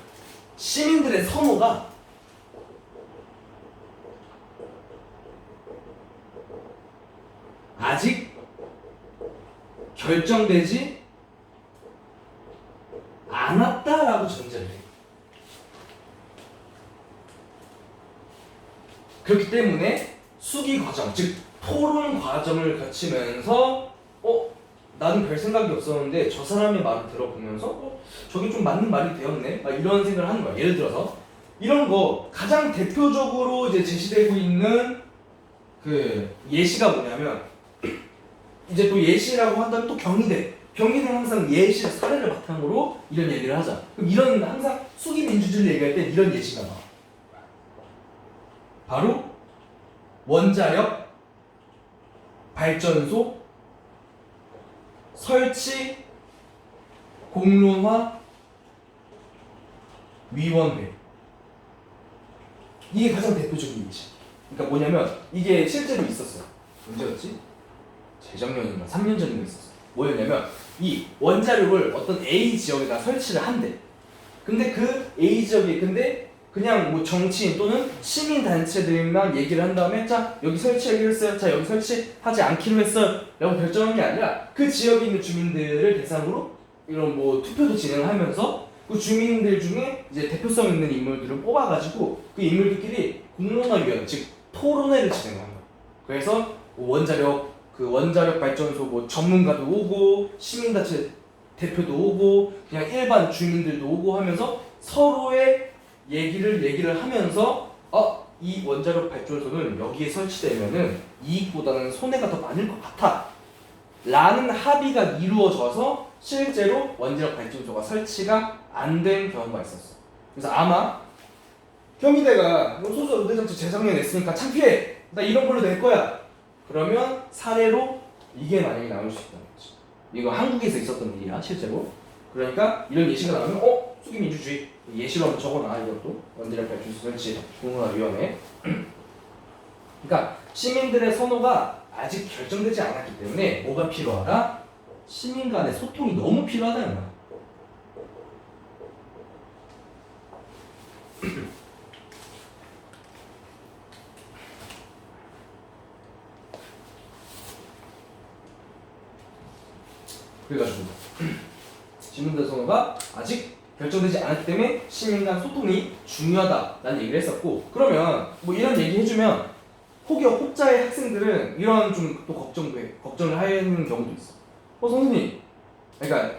시민들의 선호가 아직 결정되지 않았다라고 전제를 해. 그렇기 때문에 수기 과정, 즉 토론 과정을 거치면서 나는 별 생각이 없었는데 저 사람의 말을 들어보면서 저게 좀 맞는 말이 되었네 막 이런 생각을 하는 거야. 예를 들어서 이런 거 가장 대표적으로 이제 제시되고 있는 그 예시가 뭐냐면 이제 또 예시라고 한다면 또 경희대. 경희대는 항상 예시 사례를 바탕으로 이런 얘기를 하자. 그럼 이런 항상 수기 민주주의를 얘기할 때 이런 예시가 나와. 바로 원자력 발전소 설치 공론화 위원회. 이게 가장 대표적인 예시. 그러니까 뭐냐면 이게 실제로 있었어요. 언제였지? 재작년인가 3년 전인가 있었어. 뭐였냐면 이 원자력을 어떤 A 지역에다 설치를 한대. 근데 그 A 지역에 그냥 뭐 정치인 또는 시민 단체들만 얘기를 한 다음에 자 여기 설치하기로 했어요. 자 여기 설치하지 않기로 했어요. 라고 결정한 게 아니라 그 지역에 있는 주민들을 대상으로 이런 뭐 투표도 진행하면서 그 주민들 중에 이제 대표성 있는 인물들을 뽑아가지고 그 인물들끼리 공론화위원회 즉 토론회를 진행한 거예요. 그래서 원자력 발전소 뭐 전문가도 오고 시민단체 대표도 오고 그냥 일반 주민들도 오고 하면서 서로의 얘기를 하면서 이 원자력 발전소는 여기에 설치되면은 이익보다는 손해가 더 많을 것 같아 라는 합의가 이루어져서 실제로 원자력 발전소가 설치가 안 된 경우가 있었어. 그래서 아마 경희대가 소수 의대정책 재작년에 냈으니까 창피해 나 이런 걸로 낼 거야 그러면 사례로 이게 만약에 나올 수 있다는 거지. 이거 한국에서 있었던 일이야 실제로. 그러니까 이런 예시가 나오면 수기 민주주의 예시로 한번 적어놔. 이것도 원자력 발전소 설치 공론화위원회. 그러니까 시민들의 선호가 아직 결정되지 않았기 때문에 뭐가 필요하다? 시민 간의 소통이 너무 필요하다는 거야. 그래가지고 시민들 선호가 아직 결정되지 않았기 때문에 시민 간 소통이 중요하다라는 얘기를 했었고 그러면 뭐 이런 얘기 해주면 혹자의 학생들은 이런 좀 또 걱정을 하는 경우도 있어. 선생님 그러니까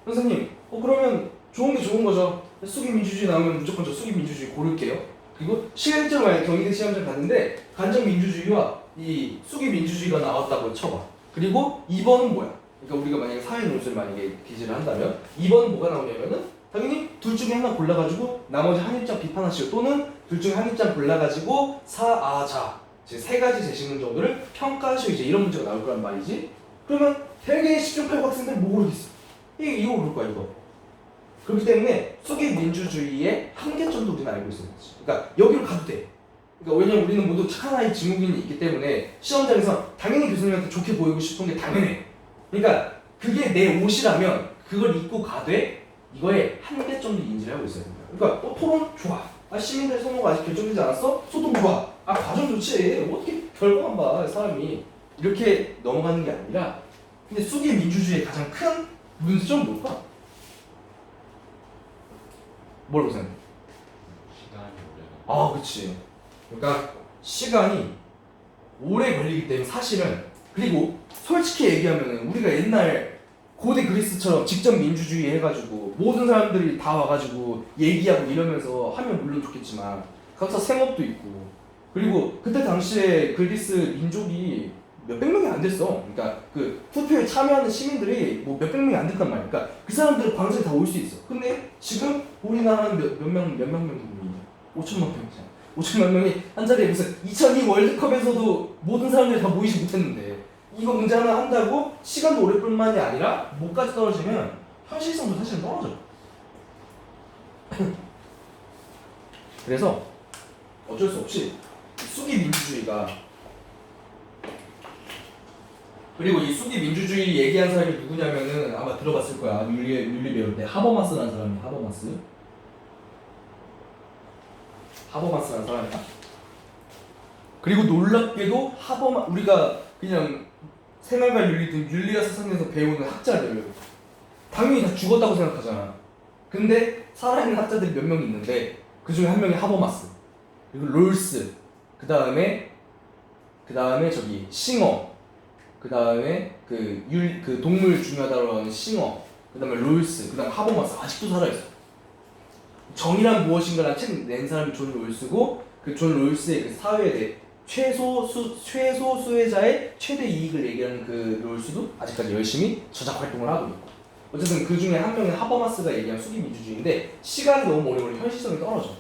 선생님 그러면 좋은 게 좋은 거죠. 수기 민주주의 나오면 무조건 저 수기 민주주의 고를게요. 그리고 실제로 만약 경희대 시험장 갔는데 간접 민주주의와 이 수기 민주주의가 나왔다고 쳐봐. 그리고 2번은 뭐야? 그러니까 우리가 만약에 사회 논술을 만약에 기재를 한다면 2번은 뭐가 나오냐면은 당연히 둘 중에 하나 골라가지고 나머지 한 입장 비판하시고 또는 둘 중에 한 입장 골라가지고 제 세 가지 제시문 정도를 평가하시고 이제 이런 문제가 나올 거란 말이지. 그러면 되게 10중 8구 학생들은 뭐 고르겠어? 이거 고를 거야 이거. 그렇기 때문에 수기 민주주의의 한계점도 우리는 알고 있는 거지. 그러니까 여기로 가도 돼. 그러니까 왜냐면 우리는 모두 착한 아이 지목인이 있기 때문에 시험장에서 당연히 교수님한테 좋게 보이고 싶은 게 당연해. 그러니까 그게 내 옷이라면 그걸 입고 가되 이거에 한계점도 인지를 하고 있어야 된다. 그러니까 토론 좋아. 시민들의 선호가 아직 결정되지 않았어? 소통 좋아. 과정 좋지. 어떻게 결과만 봐 사람이. 이렇게 넘어가는 게 아니라 근데 수기 민주주의의 가장 큰 문제점은 뭘까? 뭐라고 생각해? 시간이 오래. 그치. 그러니까 시간이 오래 걸리기 때문에 사실은 그리고 솔직히 얘기하면 우리가 옛날 고대 그리스처럼 직접 민주주의 해가지고 모든 사람들이 다 와가지고 얘기하고 이러면서 하면 물론 좋겠지만 각자 생업도 있고 그리고 그때 당시에 그리스 민족이 몇백 명이 안 됐어. 그러니까 그 투표에 참여하는 시민들이 뭐 몇백 명이 안 됐단 말이야. 그러니까 그 사람들은 광장에 다 올 수 있어. 근데 지금 우리나라는 몇 명이 5천만 명이잖아. 5천만 명이 한 자리에 무슨 2002 월드컵에서도 모든 사람들이 다 모이지 못했는데 이거 문제 하나 한다고 시간도 오래 끌만이 아니라 목까지 떨어지면 현실성도 사실은 떨어져. 그래서 어쩔 수 없이 수기 민주주의가 그리고 이 수기 민주주의 얘기한 사람이 누구냐면은 아마 들어봤을 거야. 윤리 배울 때 하버마스라는 사람이야. 하버마스라는 사람이야. 그리고 놀랍게도 우리가 그냥 생활과 윤리 등 윤리학 세상에서 배우는 학자들 당연히 다 죽었다고 생각하잖아. 근데 살아있는 학자들이 몇 명 있는데 그 중에 한 명이 하버마스, 그리고 롤스, 그 다음에 저기 싱어, 그 다음에 그 동물 중요하다고 하는 싱어, 그 다음에 롤스, 그 다음에 하버마스 아직도 살아있어. 정의란 무엇인가라는 책 낸 사람이 존 롤스고 그 존 롤스의 그 사회에 대해 최소수혜자의 최대 이익을 얘기하는 그 롤스도 아직까지 열심히 저작 활동을 하고 있고 어쨌든 그 중에 한 명은 하버마스가 얘기한 수기 민주주의인데 시간이 너무 오래 걸리면 현실성이 떨어져.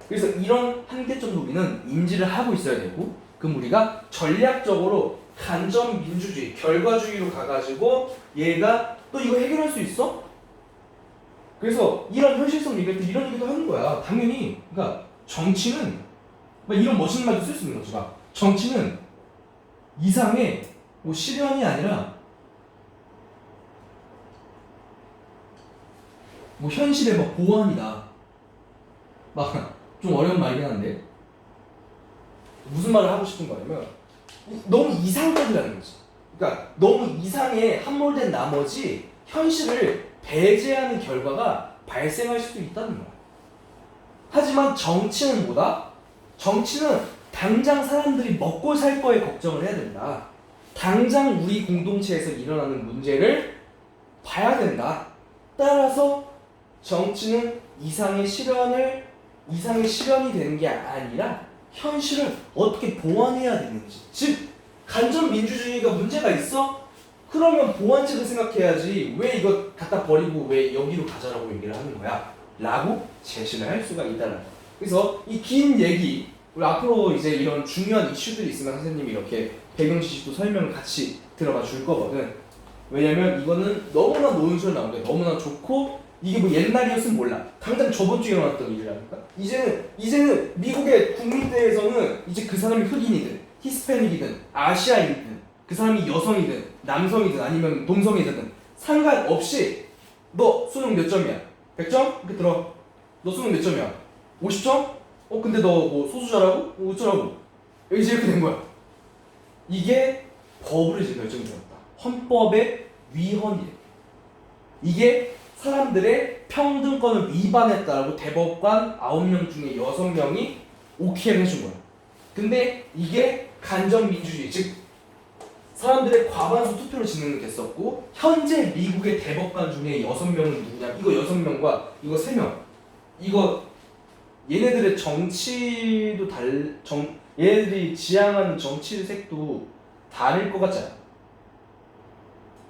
그래서 이런 한계점도 우리는 인지를 하고 있어야 되고 그럼 우리가 전략적으로 간접 민주주의, 결과주의로 가가지고 얘가 또 이거 해결할 수 있어? 그래서 이런 현실성 얘기할 때 이런 얘기도 하는 거야. 당연히 그러니까 정치는 막 이런 멋있는 말도 쓸 수 있는 거지. 막 정치는 이상의 뭐 실현이 아니라 뭐 현실의 뭐 보완이다. 막 좀 어려운 말이긴 한데 무슨 말을 하고 싶은 거냐면 너무 이상적이라는 거지. 그러니까 너무 이상에 함몰된 나머지 현실을 배제하는 결과가 발생할 수도 있다는 거야. 하지만 정치는 뭐다? 정치는 당장 사람들이 먹고 살 거에 걱정을 해야 된다. 당장 우리 공동체에서 일어나는 문제를 봐야 된다. 따라서 정치는 이상의 실현이 되는 게 아니라 현실을 어떻게 보완해야 되는지. 즉 간접 민주주의가 문제가 있어? 그러면 보완책을 생각해야지 왜 이거 갖다 버리고 왜 여기로 가자라고 얘기를 하는 거야? 라고 제시를 할 수가 있다는 거야. 그래서 이 긴 얘기 우리 앞으로 이제 이런 중요한 이슈들이 있으면 선생님이 이렇게 배경 지식도 설명을 같이 들어가 줄 거거든. 왜냐면 이거는 너무나 논술 나오는데 너무나 좋고 이게 뭐 옛날이었으면 몰라. 당장 저번 주에 일어났던 일이라니까. 이제는 미국의 국민대에서는 이제 그 사람이 흑인이든 히스패닉이든 아시아인이든 그 사람이 여성이든 남성이든 아니면 동성이든 상관없이 너 수능 몇 점이야? 100점? 이렇게 들어. 너 수능 몇 점이야? 50점? 근데 너 뭐 소수 잘하고? 어쩌라고? 이제 이렇게 된 거야. 이게 법으로 이제 결정이 되었다. 헌법의 위헌이래. 이게 사람들의 평등권을 위반했다라고 대법관 9명 중에 6명이 오케이를 해준 거야. 근데 이게 간접민주주의, 즉 사람들의 과반수 투표를 진행이 됐었고 현재 미국의 대법관 중에 6명은 누구냐? 이거 6명과 이거 3명. 이거 얘네들의 정치도 얘네들이 지향하는 정치 색도 다를 것 같지 않아?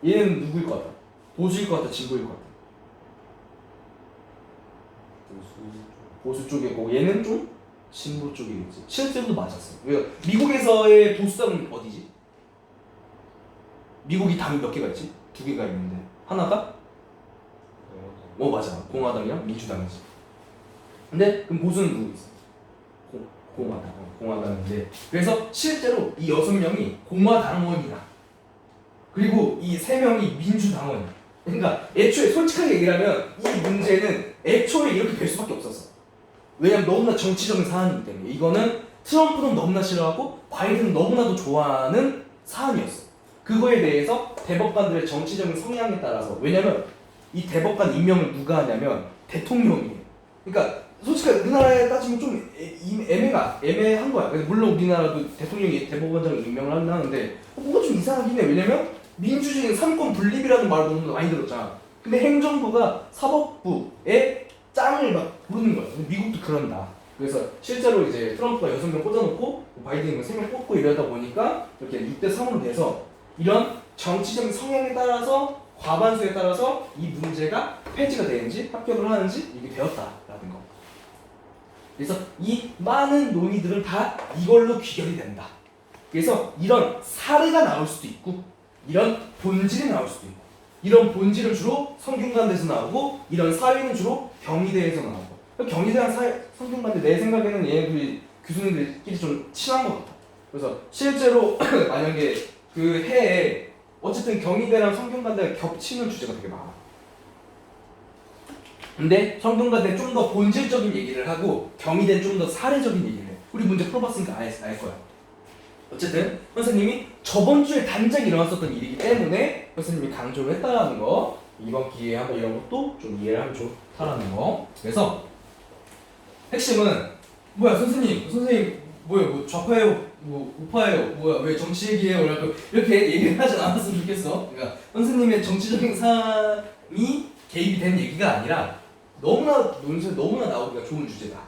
얘는 누구일 것 같아? 보수일 것 같아? 진보일 것 같아? 보수 쪽이고 얘는 좀 진보 쪽이겠지. 실제로도 맞았어. 왜? 미국에서의 보수당은 어디지? 미국이 당이 몇 개가 있지? 2개가 있는데 하나가? 맞아. 공화당이랑 민주당이지. 근데 그럼 보수는 누구 있어? 공화당. 공화당인데 그래서 실제로 이 6명이 공화당원이다. 그리고 이 3명이 민주당원이야. 그러니까 애초에 솔직하게 얘기를 하면 이 문제는 애초에 이렇게 될 수밖에 없었어. 왜냐면 너무나 정치적인 사안이기 때문에. 이거는 트럼프는 너무나 싫어하고 바이든은 너무나도 좋아하는 사안이었어. 그거에 대해서 대법관들의 정치적인 성향에 따라서, 왜냐면 이 대법관 임명을 누가 하냐면 대통령이에요. 그러니까 솔직히 우리나라에 따지면 좀 애매한 거야. 물론 우리나라도 대통령이 대법원장을 임명을 하는데 뭔가 좀 이상하긴 해. 왜냐면 민주주의는 삼권 분립이라는 말을 너무 많이 들었잖아. 근데 행정부가 사법부의 짱을 막 부르는 거야. 미국도 그런다. 그래서 실제로 이제 트럼프가 6명 꽂아놓고 바이든이 3명 뽑고 이러다 보니까 이렇게 6대3으로 돼서 이런 정치적인 성향에 따라서 과반수에 따라서 이 문제가 폐지가 되는지 합격을 하는지 이게 되었다라는 거. 그래서 이 많은 논의들은 다 이걸로 귀결이 된다. 그래서 이런 사례가 나올 수도 있고 이런 본질이 나올 수도 있고 이런 본질은 주로 성균관대에서 나오고 이런 사회는 주로 경희대에서 나오고. 경희대랑 성균관대 내 생각에는 얘네들이 교수님들끼리 좀 친한 것 같아. 그래서 실제로 만약에 그 해에 어쨌든 경희대랑 성균관대가 겹치는 주제가 되게 많아. 근데 성균관대는 좀 더 본질적인 얘기를 하고 경희대는 좀 더 사례적인 얘기를 해. 우리 문제 풀어봤으니까 알 거야. 어쨌든 선생님이 저번 주에 당장 일어났었던 일이기 때문에 선생님이 강조를 했다라는 거, 이번 기회에 한번 이런 것도 좀 이해를 하면 좋다라는 거. 그래서 핵심은 뭐야 선생님 뭐야 뭐 좌파예요 뭐 우파예요 뭐야 왜 정치 얘기해요 이렇게 얘기를 하진 않았으면 좋겠어. 그러니까 선생님의 정치적인 삶이 개입이 된 얘기가 아니라 너무나 논술 너무나 나오기가 좋은 주제다.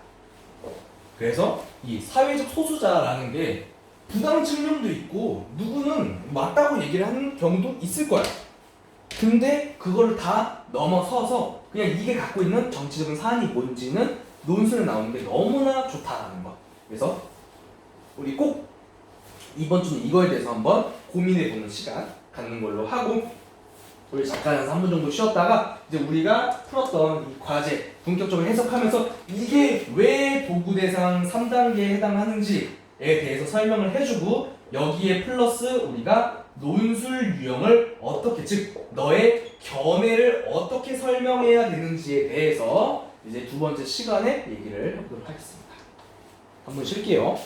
그래서 이 사회적 소수자라는 게 부당 측면도 있고 누구는 맞다고 얘기를 하는 경우도 있을 거야. 근데 그걸 다 넘어서서 그냥 이게 갖고 있는 정치적인 사안이 뭔지는 논술에 나오는 게 너무나 좋다라는 거. 그래서 우리 꼭 이번 주는 이거에 대해서 한번 고민해보는 시간 갖는 걸로 하고, 우리 잠깐 한 3분 정도 쉬었다가 이제 우리가 풀었던 이 과제 본격적으로 해석하면서 이게 왜 도구대상 3단계에 해당하는지에 대해서 설명을 해주고, 여기에 플러스 우리가 논술 유형을 어떻게, 즉 너의 견해를 어떻게 설명해야 되는지에 대해서 이제 두 번째 시간에 얘기를 해보도록 하겠습니다. 한번 쉴게요.